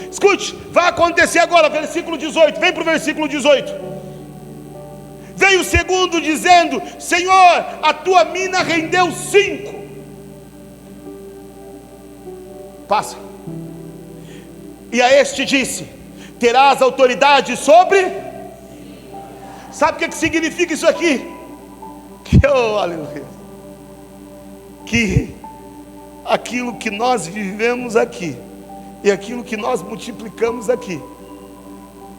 S3: Escute, vai acontecer agora, versículo 18. Vem para o versículo 18. Veio o segundo dizendo: Senhor, a tua mina rendeu 5. Passa. E a este disse: terás autoridade sobre. Sabe o que significa isso aqui? Aleluia. Que aquilo que nós vivemos aqui e aquilo que nós multiplicamos aqui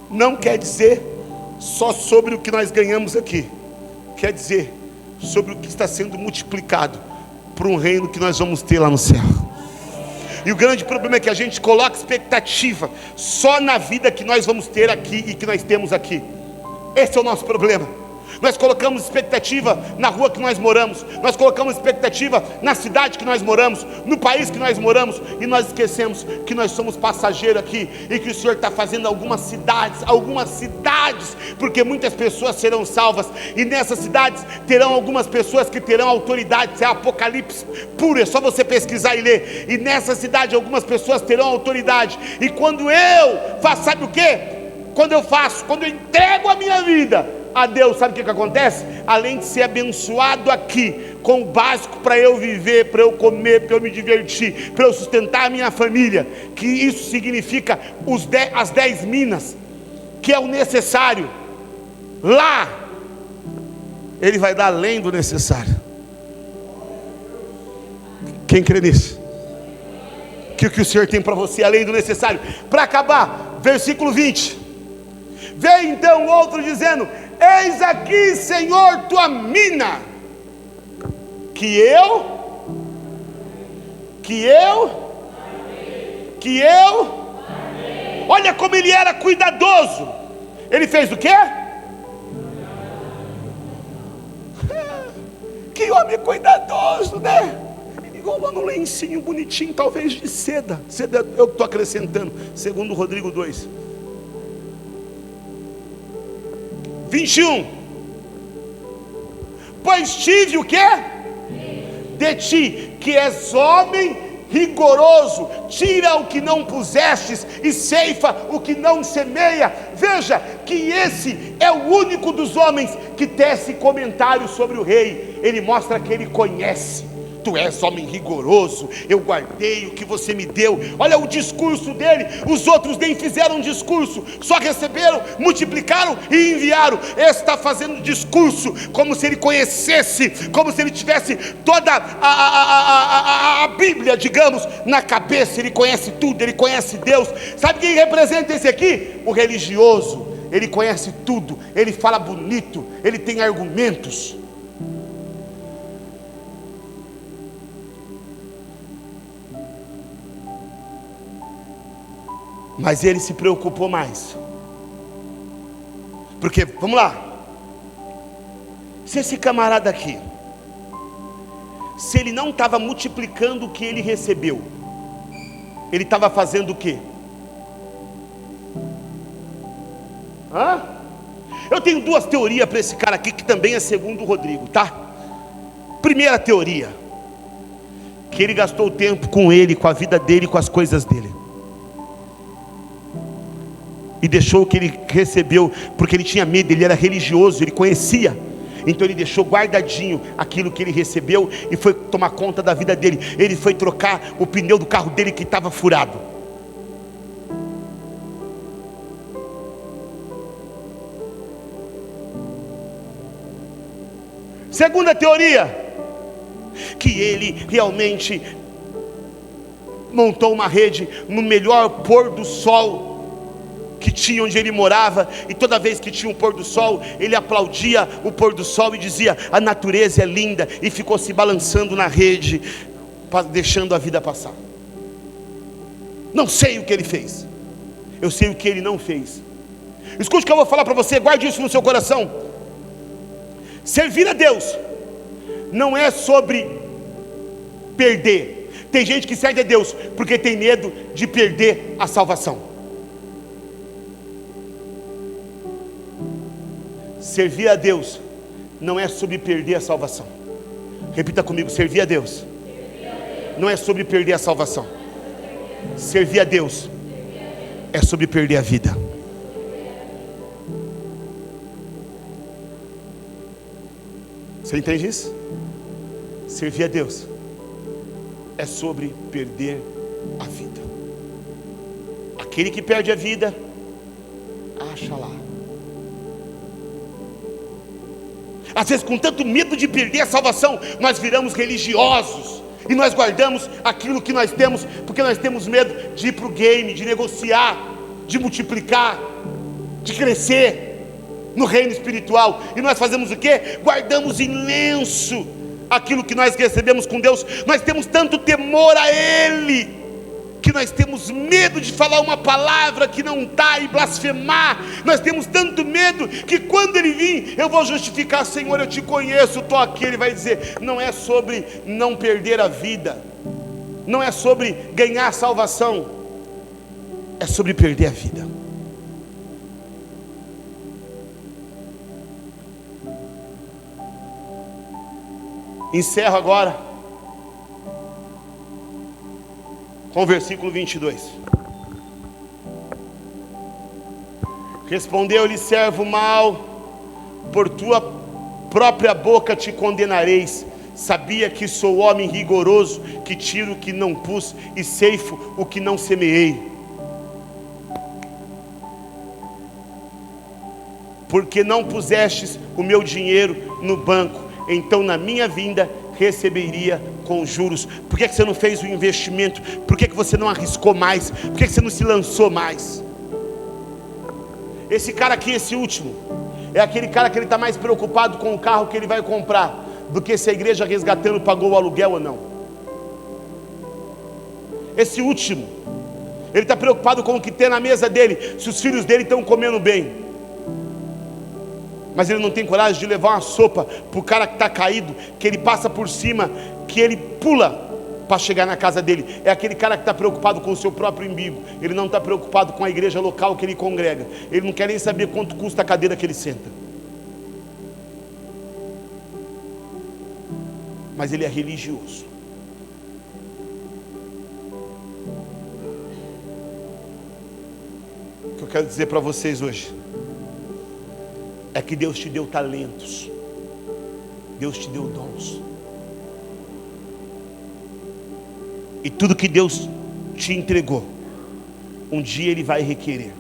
S3: não quer dizer só sobre o que nós ganhamos aqui, quer dizer sobre o que está sendo multiplicado para um reino que nós vamos ter lá no céu. E o grande problema é que a gente coloca expectativa só na vida que nós vamos ter aqui e que nós temos aqui. Esse é o nosso problema. Nós colocamos expectativa na rua que nós moramos, nós colocamos expectativa na cidade que nós moramos, no país que nós moramos, e nós esquecemos que nós somos passageiros aqui, e que o Senhor está fazendo algumas cidades, porque muitas pessoas serão salvas, e nessas cidades terão algumas pessoas que terão autoridade. Isso é Apocalipse puro, é só você pesquisar e ler. E nessa cidade algumas pessoas terão autoridade, e quando eu faço, sabe o que? Quando eu entrego a minha vida a Deus, sabe o que acontece? Além de ser abençoado aqui, com o básico para eu viver, para eu comer, para eu me divertir, para eu sustentar a minha família, que isso significa as 10 minas, que é o necessário, lá, Ele vai dar além do necessário. Quem crê nisso? Que o que o Senhor tem para você além do necessário. Para acabar, versículo 20. Veio então outro dizendo: eis aqui, Senhor, tua mina, que eu, olha como ele era cuidadoso. Ele fez o quê? Que homem cuidadoso, né? igual lá no lencinho bonitinho, talvez de seda. Seda eu estou acrescentando, segundo Rodrigo 2. 21. Pois tive o quê? De ti, que és homem rigoroso, tira o que não pusestes e ceifa o que não semeia. Veja que esse é o único dos homens que tece comentário sobre o rei. Ele mostra que ele conhece. Tu és homem rigoroso, eu guardei o que você me deu. Olha o discurso dele. Os outros nem fizeram discurso, só receberam, multiplicaram e enviaram. Esse está fazendo discurso como se ele conhecesse, como se ele tivesse toda a Bíblia, digamos, na cabeça. Ele conhece tudo, ele conhece Deus. Sabe quem representa esse aqui? O religioso. Ele conhece tudo, ele fala bonito, ele tem argumentos. Mas ele se preocupou mais. Porque, vamos lá, se esse camarada aqui, se ele não estava multiplicando o que ele recebeu, ele estava fazendo o quê? Eu tenho duas teorias para esse cara aqui, que também é segundo o Rodrigo, tá? Primeira teoria, que ele gastou tempo com ele, com a vida dele, com as coisas dele, e deixou o que ele recebeu, porque ele tinha medo, ele era religioso, ele conhecia. Então ele deixou guardadinho aquilo que ele recebeu e foi tomar conta da vida dele. Ele foi trocar o pneu do carro dele que estava furado. Segunda teoria, que ele realmente montou uma rede no melhor pôr do sol que tinha onde ele morava, e toda vez que tinha um pôr do sol, ele aplaudia o pôr do sol e dizia: a natureza é linda, e ficou se balançando na rede, deixando a vida passar. Não sei o que ele fez, eu sei o que ele não fez. Escute o que eu vou falar para você, guarde isso no seu coração. Servir a Deus não é sobre perder. Tem gente que serve a Deus porque tem medo de perder a salvação. Servir a Deus não é sobre perder a salvação. Repita comigo: servir a Deus não é sobre perder a salvação. Servir a Deus é sobre perder a vida. Você entende isso? Servir a Deus é sobre perder a vida. Aquele que perde a vida, acha lá. Às vezes, com tanto medo de perder a salvação, nós viramos religiosos e nós guardamos aquilo que nós temos, porque nós temos medo de ir para o game, de negociar, de multiplicar, de crescer no reino espiritual. E nós fazemos o quê? Guardamos em lenço aquilo que nós recebemos com Deus. Nós temos tanto temor a Ele, que nós temos medo de falar uma palavra que não está e blasfemar. Nós temos tanto medo que quando Ele vir, eu vou justificar: Senhor, eu te conheço, estou aqui. Ele vai dizer: não é sobre não perder a vida, não é sobre ganhar a salvação, é sobre perder a vida. Encerro agora com o versículo 22. Respondeu-lhe: servo mau, por tua própria boca te condenareis. Sabia que sou homem rigoroso, que tiro o que não pus e ceifo o que não semeei. Porque não pusestes o meu dinheiro no banco, então na minha vinda receberia com juros. Por que você não fez o investimento? Por que você não arriscou mais? Por que você não se lançou mais? Esse cara aqui, esse último, é aquele cara que ele está mais preocupado com o carro que ele vai comprar do que se a igreja resgatando pagou o aluguel ou não. Esse último, ele está preocupado com o que tem na mesa dele, se os filhos dele estão comendo bem. Mas ele não tem coragem de levar uma sopa para o cara que está caído, que ele passa por cima, que ele pula para chegar na casa dele. É aquele cara que está preocupado com o seu próprio umbigo. Ele não está preocupado com a igreja local que ele congrega. Ele não quer nem saber quanto custa a cadeira que ele senta. Mas ele é religioso. O que eu quero dizer para vocês hoje é que Deus te deu talentos, Deus te deu dons, e tudo que Deus te entregou, um dia Ele vai requerer.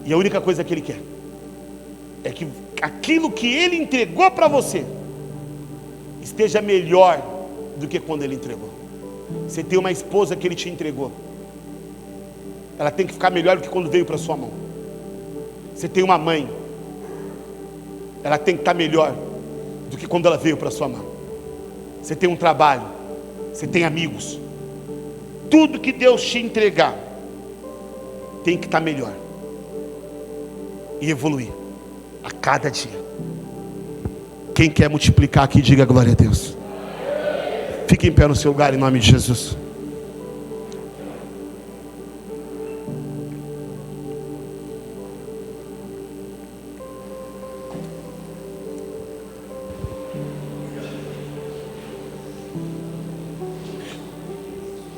S3: E a única coisa que Ele quer é que aquilo que Ele entregou para você esteja melhor do que quando Ele entregou. Você tem uma esposa que Ele te entregou, ela tem que ficar melhor do que quando veio para sua mão. Você tem uma mãe, ela tem que estar melhor do que quando ela veio para sua mão. Você tem um trabalho, você tem amigos. Tudo que Deus te entregar tem que estar melhor e evoluir a cada dia. Quem quer multiplicar aqui, diga glória a Deus. Fique em pé no seu lugar em nome de Jesus.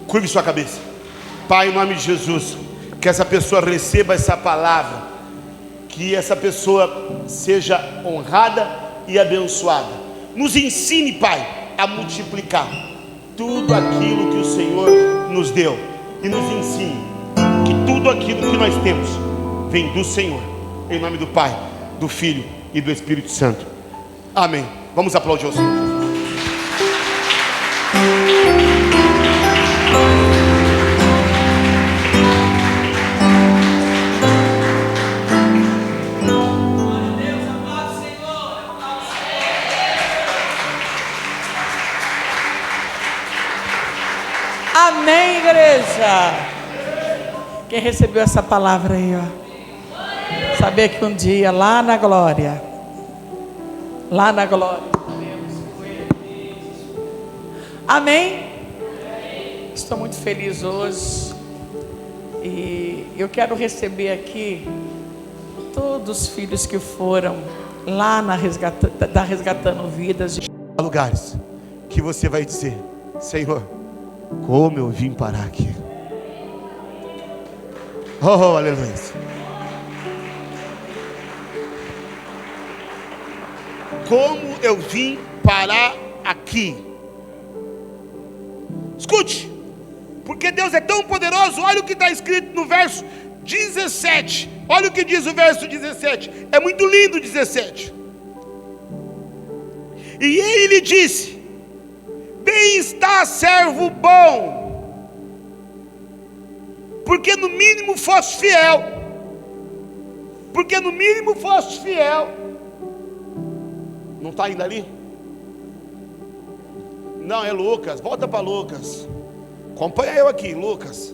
S3: Curve sua cabeça. Pai, em nome de Jesus, que essa pessoa receba essa palavra, que essa pessoa seja honrada e abençoada. Nos ensine, Pai, a multiplicar tudo aquilo que o Senhor nos deu, e nos ensine que tudo aquilo que nós temos vem do Senhor, em nome do Pai, do Filho e do Espírito Santo. Amém. Vamos aplaudir o Senhor.
S2: Amém, igreja. Quem recebeu essa palavra aí, ó, saber que um dia lá na glória, amém. Estou muito feliz hoje e eu quero receber aqui todos os filhos que foram lá na Resgatando Vidas.
S3: Há lugares que você vai dizer: Senhor, como eu vim parar aqui. Oh, aleluia. Como eu vim parar aqui. Escute, porque Deus é tão poderoso. Olha o que está escrito no verso 17. Olha o que diz o verso 17. É muito lindo o 17. E ele lhe disse: bem está, servo bom, porque no mínimo foste fiel. Porque no mínimo foste fiel. Não está ainda ali? Não, é Lucas. Volta para Lucas. Acompanha eu aqui, Lucas.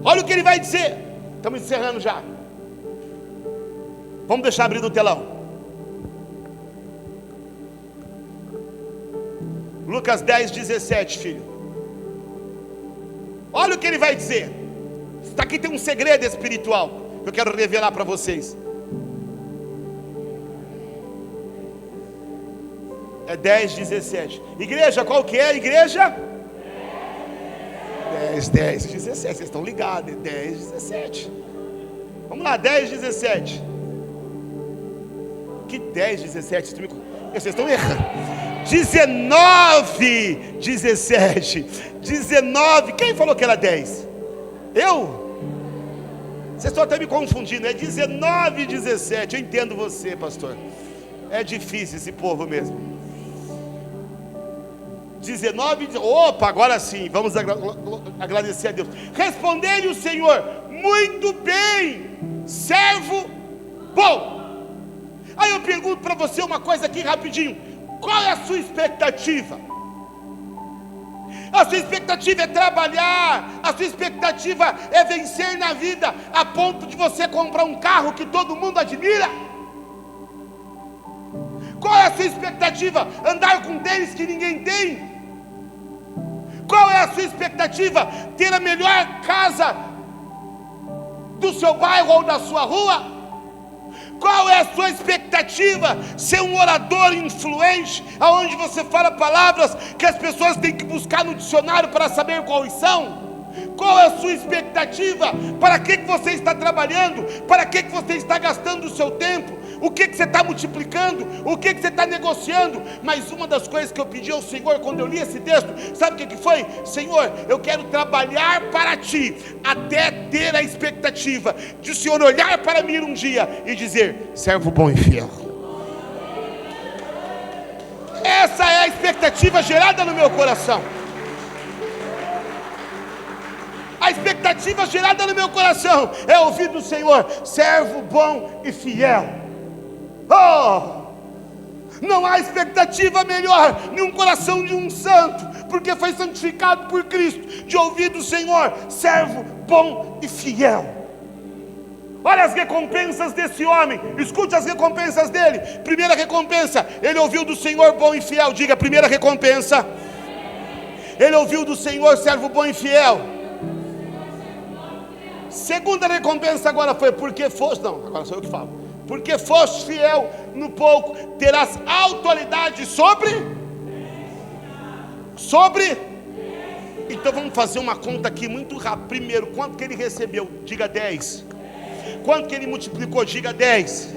S3: Olha o que ele vai dizer. Estamos encerrando já. Vamos deixar abrir no telão. Lucas 10, 17, filho. Olha o que ele vai dizer. Aqui tem um segredo espiritual que eu quero revelar para vocês. É 10, 17. Igreja, qual que é a igreja? 10, 17. Vocês estão ligados, 10, 17. Vamos lá, 10, 17. Que 10, 17? Vocês estão errando. 19, 17. 19. Quem falou que era 10? Eu? Vocês estão até me confundindo. É 19, 17. Eu entendo você, pastor. É difícil esse povo mesmo. 19, opa, agora sim, vamos agradecer a Deus. Respondeu-lhe o Senhor: muito bem, servo bom. Aí eu pergunto para você uma coisa aqui rapidinho: qual é a sua expectativa? A sua expectativa é trabalhar, a sua expectativa é vencer na vida, a ponto de você comprar um carro que todo mundo admira? Qual é a sua expectativa? Andar com tênis que ninguém tem? Qual é a sua expectativa? Ter a melhor casa do seu bairro ou da sua rua? Qual é a sua expectativa? Ser um orador influente, aonde você fala palavras que as pessoas têm que buscar no dicionário para saber quais são? Qual é a sua expectativa? Para que você está trabalhando? Para que você está gastando o seu tempo? O que você está multiplicando? O que você está negociando? Mas uma das coisas que eu pedi ao Senhor quando eu li esse texto, sabe o que foi? Senhor, eu quero trabalhar para Ti, até ter a expectativa de o Senhor olhar para mim um dia e dizer: servo bom e fiel. Essa é a expectativa gerada no meu coração. A expectativa gerada no meu coração é ouvir do Senhor: servo bom e fiel. Oh! Não há expectativa melhor em um coração de um santo, porque foi santificado por Cristo, de ouvir do Senhor: servo bom e fiel. Olha as recompensas desse homem, escute as recompensas dele. Primeira recompensa, ele ouviu do Senhor bom e fiel. Diga: primeira recompensa, ele ouviu do Senhor servo bom e fiel. Segunda recompensa agora foi: porque foste, não, agora sou eu que falo. Porque foste fiel no pouco, terás autoridade sobre. Então vamos fazer uma conta aqui muito rápido. Primeiro, quanto que ele recebeu? Diga 10. Quanto que ele multiplicou? Diga 10.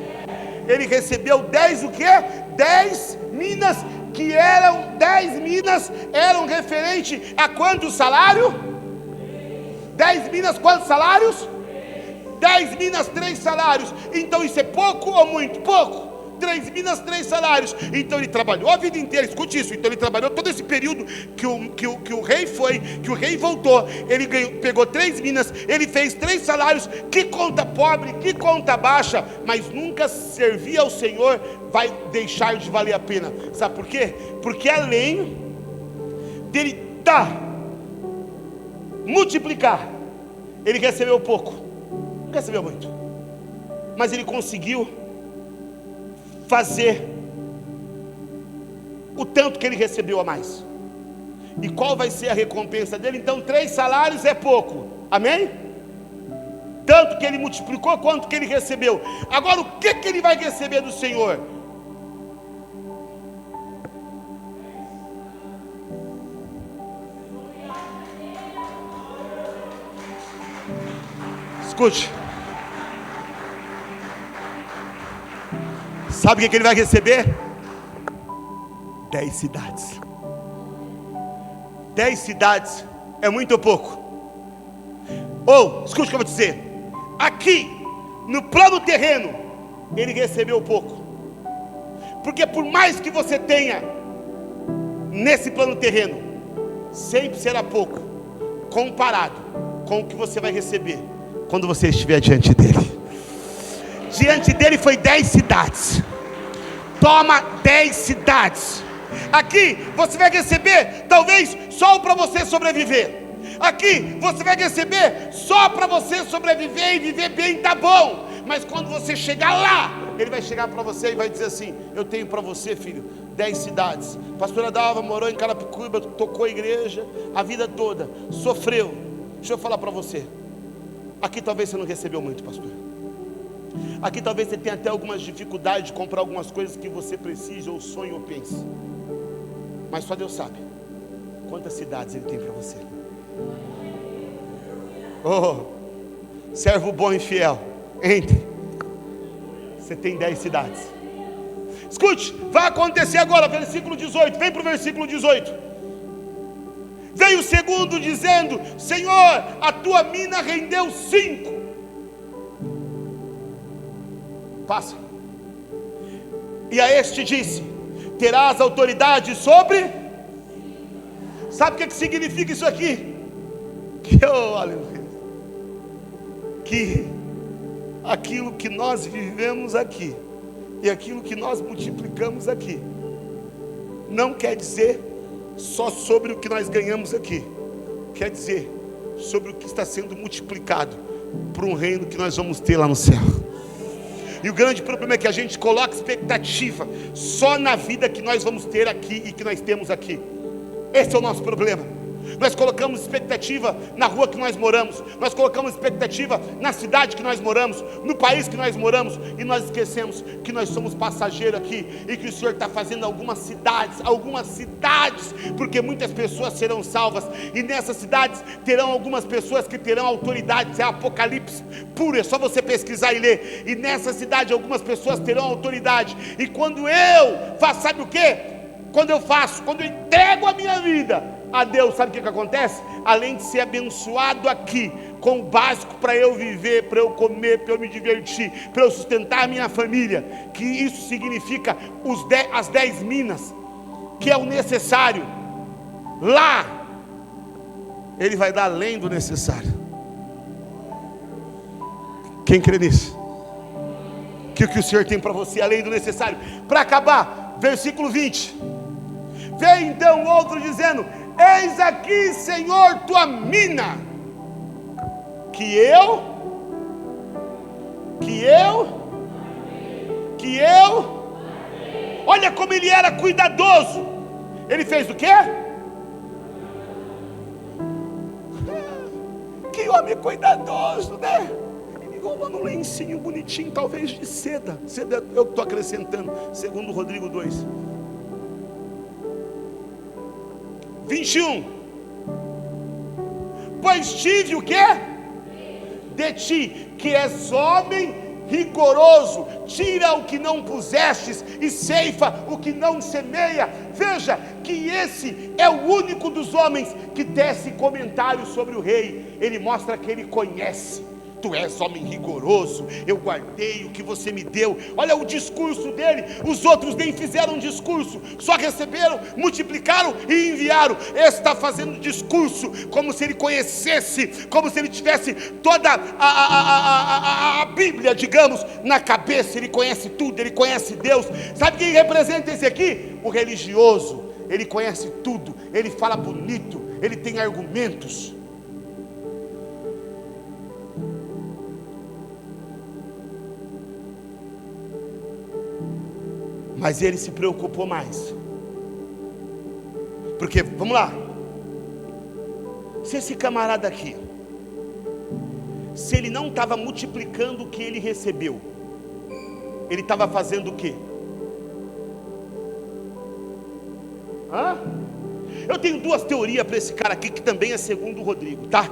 S3: Ele recebeu 10 o quê? 10 minas, que eram 10 minas, eram referente a quanto salário? 10 minas, quantos salários? 10 minas, 3 salários. Então isso é pouco ou muito? Pouco. 3 minas, 3 salários. Então ele trabalhou a vida inteira, escute isso. Então ele trabalhou todo esse período que o rei foi, que o rei voltou. Ele pegou 3 minas, ele fez 3 salários. Que conta pobre, que conta baixa, mas nunca servir ao Senhor vai deixar de valer a pena. Sabe por quê? Porque além dele multiplicar, ele recebeu pouco, não recebeu muito, mas ele conseguiu fazer o tanto que ele recebeu a mais. E qual vai ser a recompensa dele? Então 3 salários é pouco, amém? Tanto que ele multiplicou quanto que ele recebeu. Agora o que ele vai receber do Senhor? Escute, sabe o que ele vai receber? 10 cidades. 10 cidades é muito ou pouco? Ou, escute o que eu vou dizer. Aqui, no plano terreno, ele recebeu pouco, porque por mais que você tenha nesse plano terreno, sempre será pouco comparado com o que você vai receber quando você estiver diante dele. Diante dele foi 10 cidades. Toma 10 cidades. Aqui você vai receber talvez só para você sobreviver. Aqui você vai receber só para você sobreviver e viver bem, tá bom. Mas quando você chegar lá, ele vai chegar para você e vai dizer assim: eu tenho para você, filho, 10 cidades. Pastora Dalva morou em Carapicuíba, tocou a igreja a vida toda, sofreu. Deixa eu falar para você. Aqui talvez você não recebeu muito, pastor. Aqui talvez você tenha até algumas dificuldades de comprar algumas coisas que você precisa, ou sonha, ou pense. Mas só Deus sabe quantas cidades ele tem para você. Oh, servo bom e fiel, entre. Você tem 10 cidades. Escute, vai acontecer agora, versículo 18. Vem para o versículo 18. Veio o segundo dizendo: Senhor, a tua mina rendeu 5. Passa. E a este disse: terás autoridade sobre. Sabe o que significa isso aqui? Aleluia. Que aquilo que nós vivemos aqui e aquilo que nós multiplicamos aqui não quer dizer só sobre o que nós ganhamos aqui, quer dizer sobre o que está sendo multiplicado para um reino que nós vamos ter lá no céu. E o grande problema é que a gente coloca expectativa só na vida que nós vamos ter aqui e que nós temos aqui. Esse é o nosso problema. nós colocamos expectativa na rua que nós moramos, nós colocamos expectativa na cidade que nós moramos, no país que nós moramos, e nós esquecemos que nós somos passageiros aqui, e que o Senhor está fazendo algumas cidades, porque muitas pessoas serão salvas, e nessas cidades terão algumas pessoas que terão autoridade. Isso é Apocalipse puro, é só você pesquisar e ler. E nessa cidade algumas pessoas terão autoridade, e quando eu faço, sabe o que? Quando eu entrego a minha vida a Deus, sabe o que acontece? Além de ser abençoado aqui, com o básico para eu viver, para eu comer, para eu me divertir, para eu sustentar a minha família, que isso significa as 10 minas, que é o necessário, lá, Ele vai dar além do necessário. Quem crê nisso? Que o que o Senhor tem para você além do necessário? Para acabar, versículo 20. Veio então outro dizendo: eis aqui, Senhor, tua mina, que eu, olha como ele era cuidadoso. Ele fez o quê? Que homem cuidadoso, né? Rolando um lencinho bonitinho, talvez de seda. Seda eu estou acrescentando, segundo Rodrigo 2. 21. Pois tive o quê? De ti, que és homem rigoroso, tira o que não pusestes e ceifa o que não semeia. Veja que esse é o único dos homens que tece comentários sobre o rei. Ele mostra que ele conhece. Tu és homem rigoroso, eu guardei o que você me deu. Olha o discurso dele. Os outros nem fizeram discurso, só receberam, multiplicaram e enviaram. Esse está fazendo discurso como se ele conhecesse, como se ele tivesse toda a Bíblia, digamos, na cabeça. Ele conhece tudo, ele conhece Deus. Sabe quem representa esse aqui? O religioso. Ele conhece tudo, ele fala bonito, ele tem argumentos. Mas ele se preocupou mais. Porque, vamos lá, se esse camarada aqui, se ele não estava multiplicando o que ele recebeu, ele estava fazendo o quê? Eu tenho duas teorias para esse cara aqui, que também é segundo o Rodrigo, tá?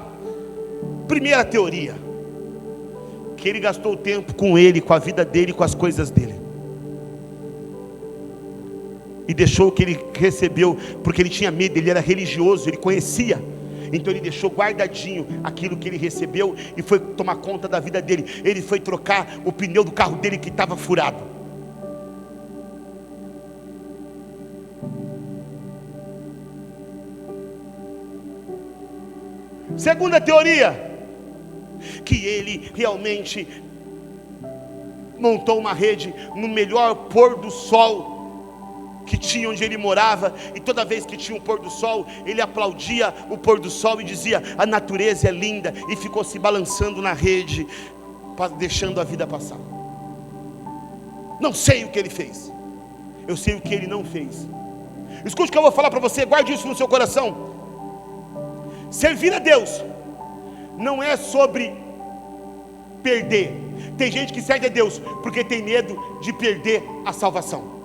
S3: Primeira teoria, que ele gastou o tempo com ele, com a vida dele, com as coisas dele, e deixou o que ele recebeu, porque ele tinha medo, ele era religioso, ele conhecia. Então ele deixou guardadinho aquilo que ele recebeu e foi tomar conta da vida dele. Ele foi trocar o pneu do carro dele que estava furado. Segunda teoria, que ele realmente montou uma rede no melhor pôr do sol que tinha onde ele morava, e toda vez que tinha um pôr do sol, ele aplaudia o pôr do sol e dizia: a natureza é linda, e ficou se balançando na rede, deixando a vida passar. Não sei o que ele fez, eu sei o que ele não fez. Escute o que eu vou falar para você, guarde isso no seu coração. Servir a Deus não é sobre perder. Tem gente que serve a Deus porque tem medo de perder a salvação.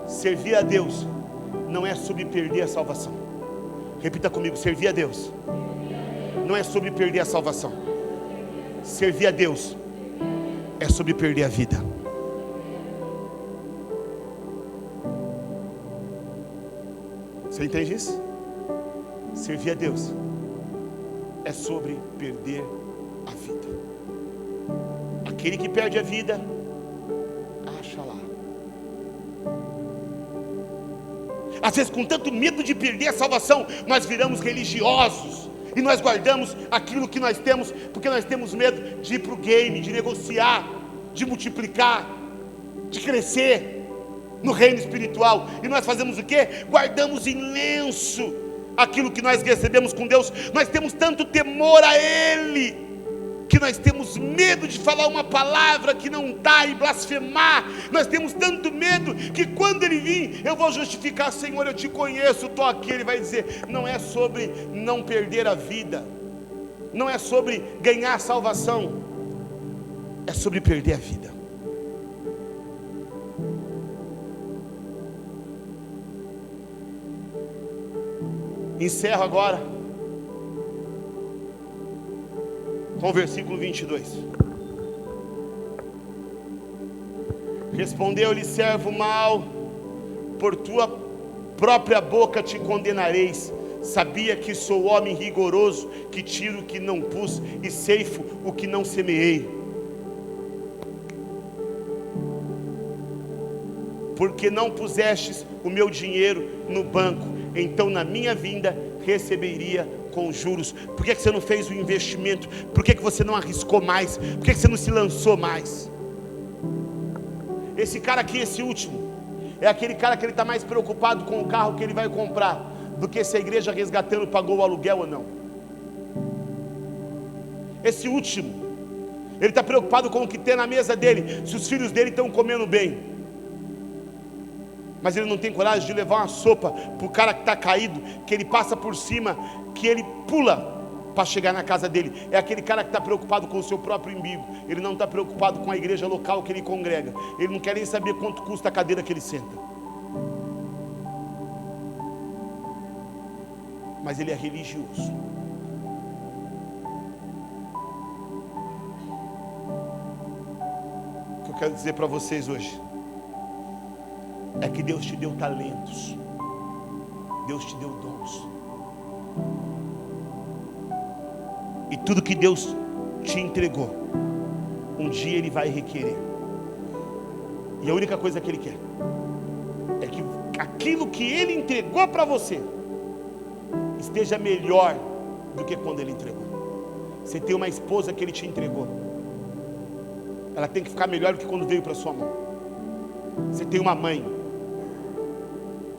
S3: Servir a Deus não é sobre perder a salvação. Repita comigo: servir a Deus não é sobre perder a salvação. Servir a Deus é sobre perder a vida. Você entende isso? Servir a Deus é sobre perder a vida. Aquele que perde a vida, acha lá. Às vezes, com tanto medo de perder a salvação, nós viramos religiosos e nós guardamos aquilo que nós temos, porque nós temos medo de ir para o game, de negociar, de multiplicar, de crescer no reino espiritual. E nós fazemos o quê? Guardamos em lenço aquilo que nós recebemos com Deus. Nós temos tanto temor a Ele, que nós temos medo de falar uma palavra que não dá e blasfemar. Nós temos tanto medo que quando Ele vir, eu vou justificar: Senhor, eu te conheço, estou aqui. Ele vai dizer: não é sobre não perder a vida, não é sobre ganhar salvação, é sobre perder a vida. Encerro agora com o versículo 22. Respondeu-lhe: servo mau, por tua própria boca te condenareis. Sabia que sou homem rigoroso, que tiro o que não pus e ceifo o que não semeei. Porque não pusestes o meu dinheiro no banco, então na minha vinda receberia com juros. Por que você não fez o investimento? Por que você não arriscou mais? Por que você não se lançou mais? Esse cara aqui, esse último, é aquele cara que ele está mais preocupado com o carro que ele vai comprar do que se a igreja resgatando pagou o aluguel ou não. Esse último, ele está preocupado com o que tem na mesa dele, se os filhos dele estão comendo bem. Mas ele não tem coragem de levar uma sopa para o cara que está caído, que ele passa por cima, que ele pula para chegar na casa dele. É aquele cara que está preocupado com o seu próprio umbigo. Ele não está preocupado com a igreja local que ele congrega. Ele não quer nem saber quanto custa a cadeira que ele senta. Mas ele é religioso. O que eu quero dizer para vocês hoje é que Deus te deu talentos, Deus te deu dons, e tudo que Deus te entregou, um dia Ele vai requerer. E a única coisa que Ele quer é que aquilo que Ele entregou para você esteja melhor do que quando Ele entregou. Você tem uma esposa que Ele te entregou, ela tem que ficar melhor do que quando veio para sua mão. Você tem uma mãe,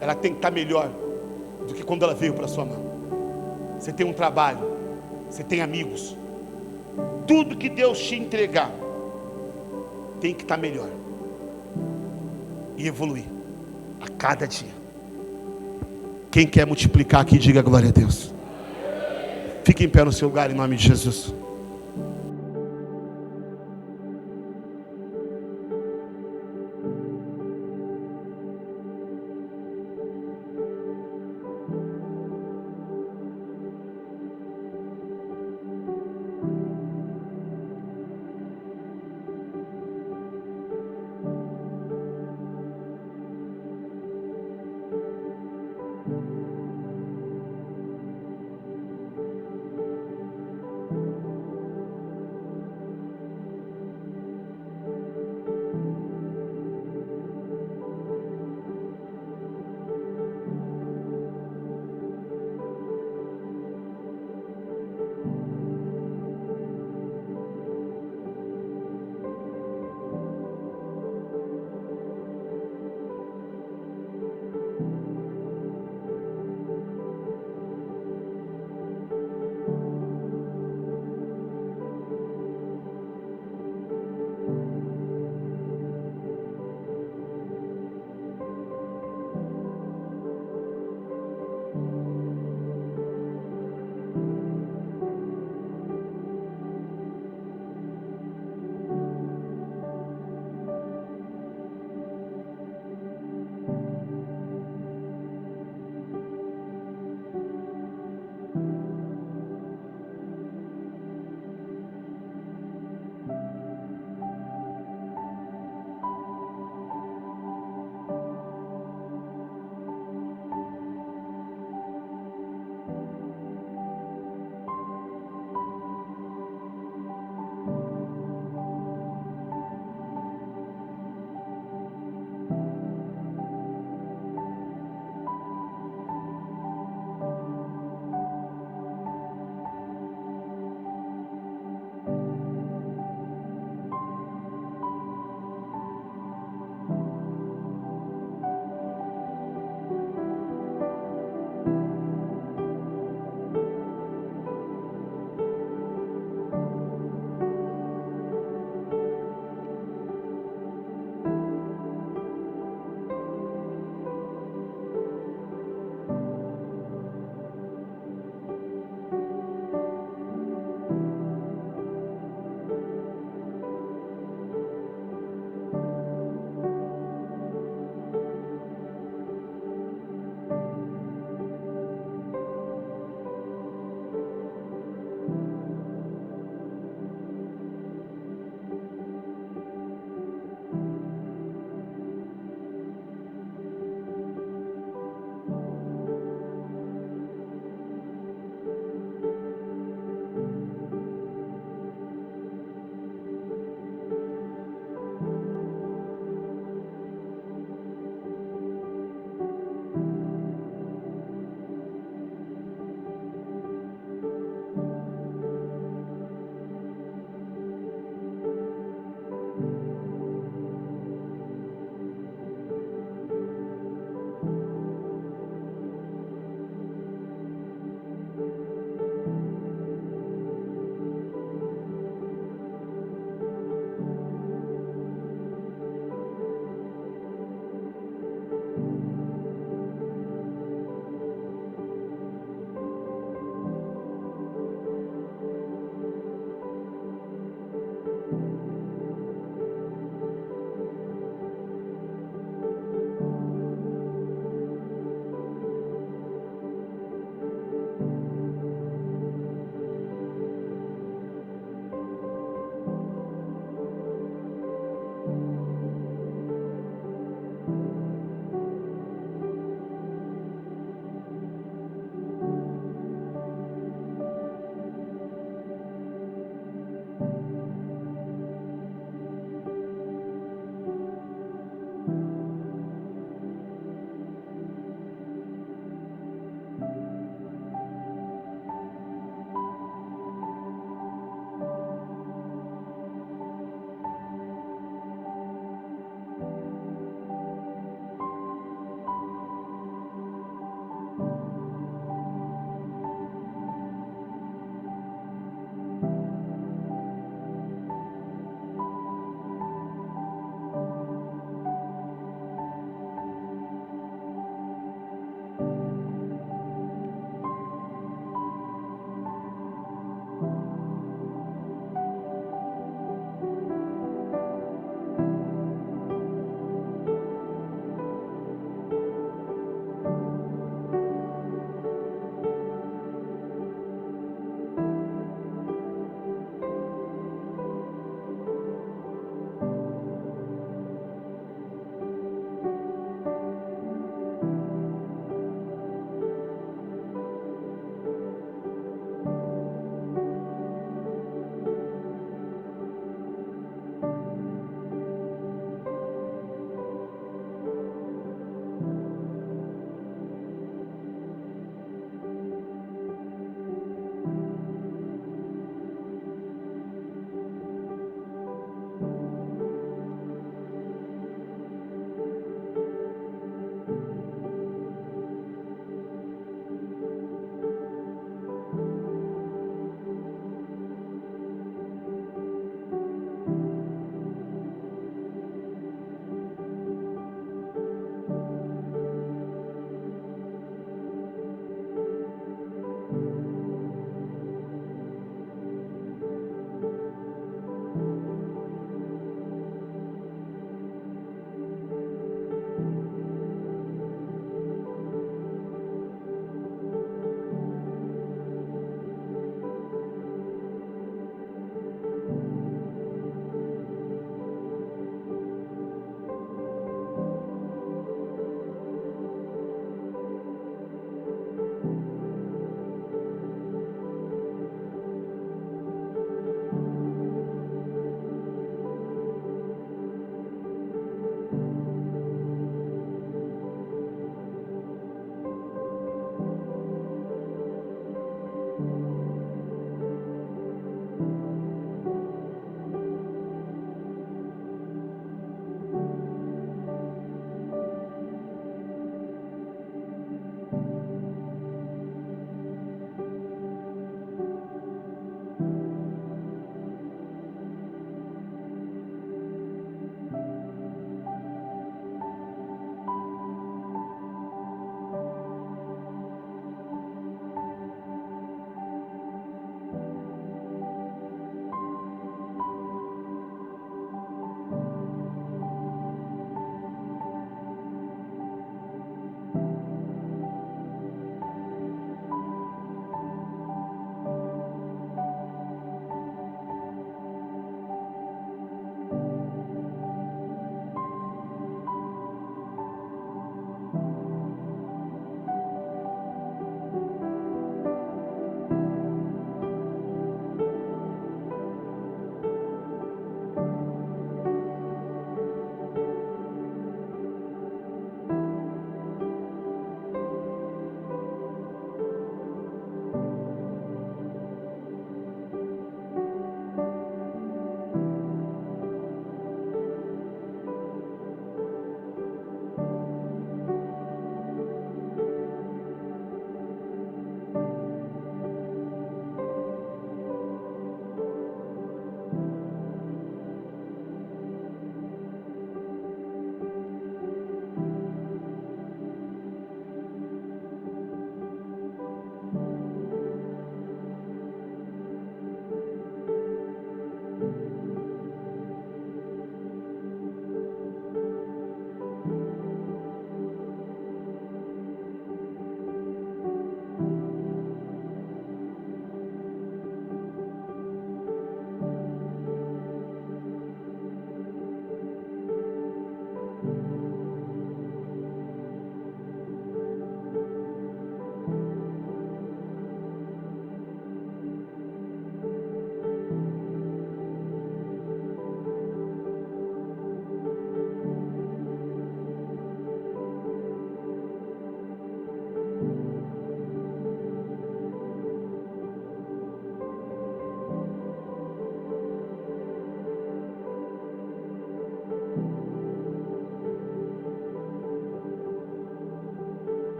S3: ela tem que estar melhor do que quando ela veio para sua mão. Você tem um trabalho, você tem amigos, tudo que Deus te entregar tem que estar melhor e evoluir a cada dia. Quem quer multiplicar aqui, diga glória a Deus. Fique em pé no seu lugar em nome de Jesus.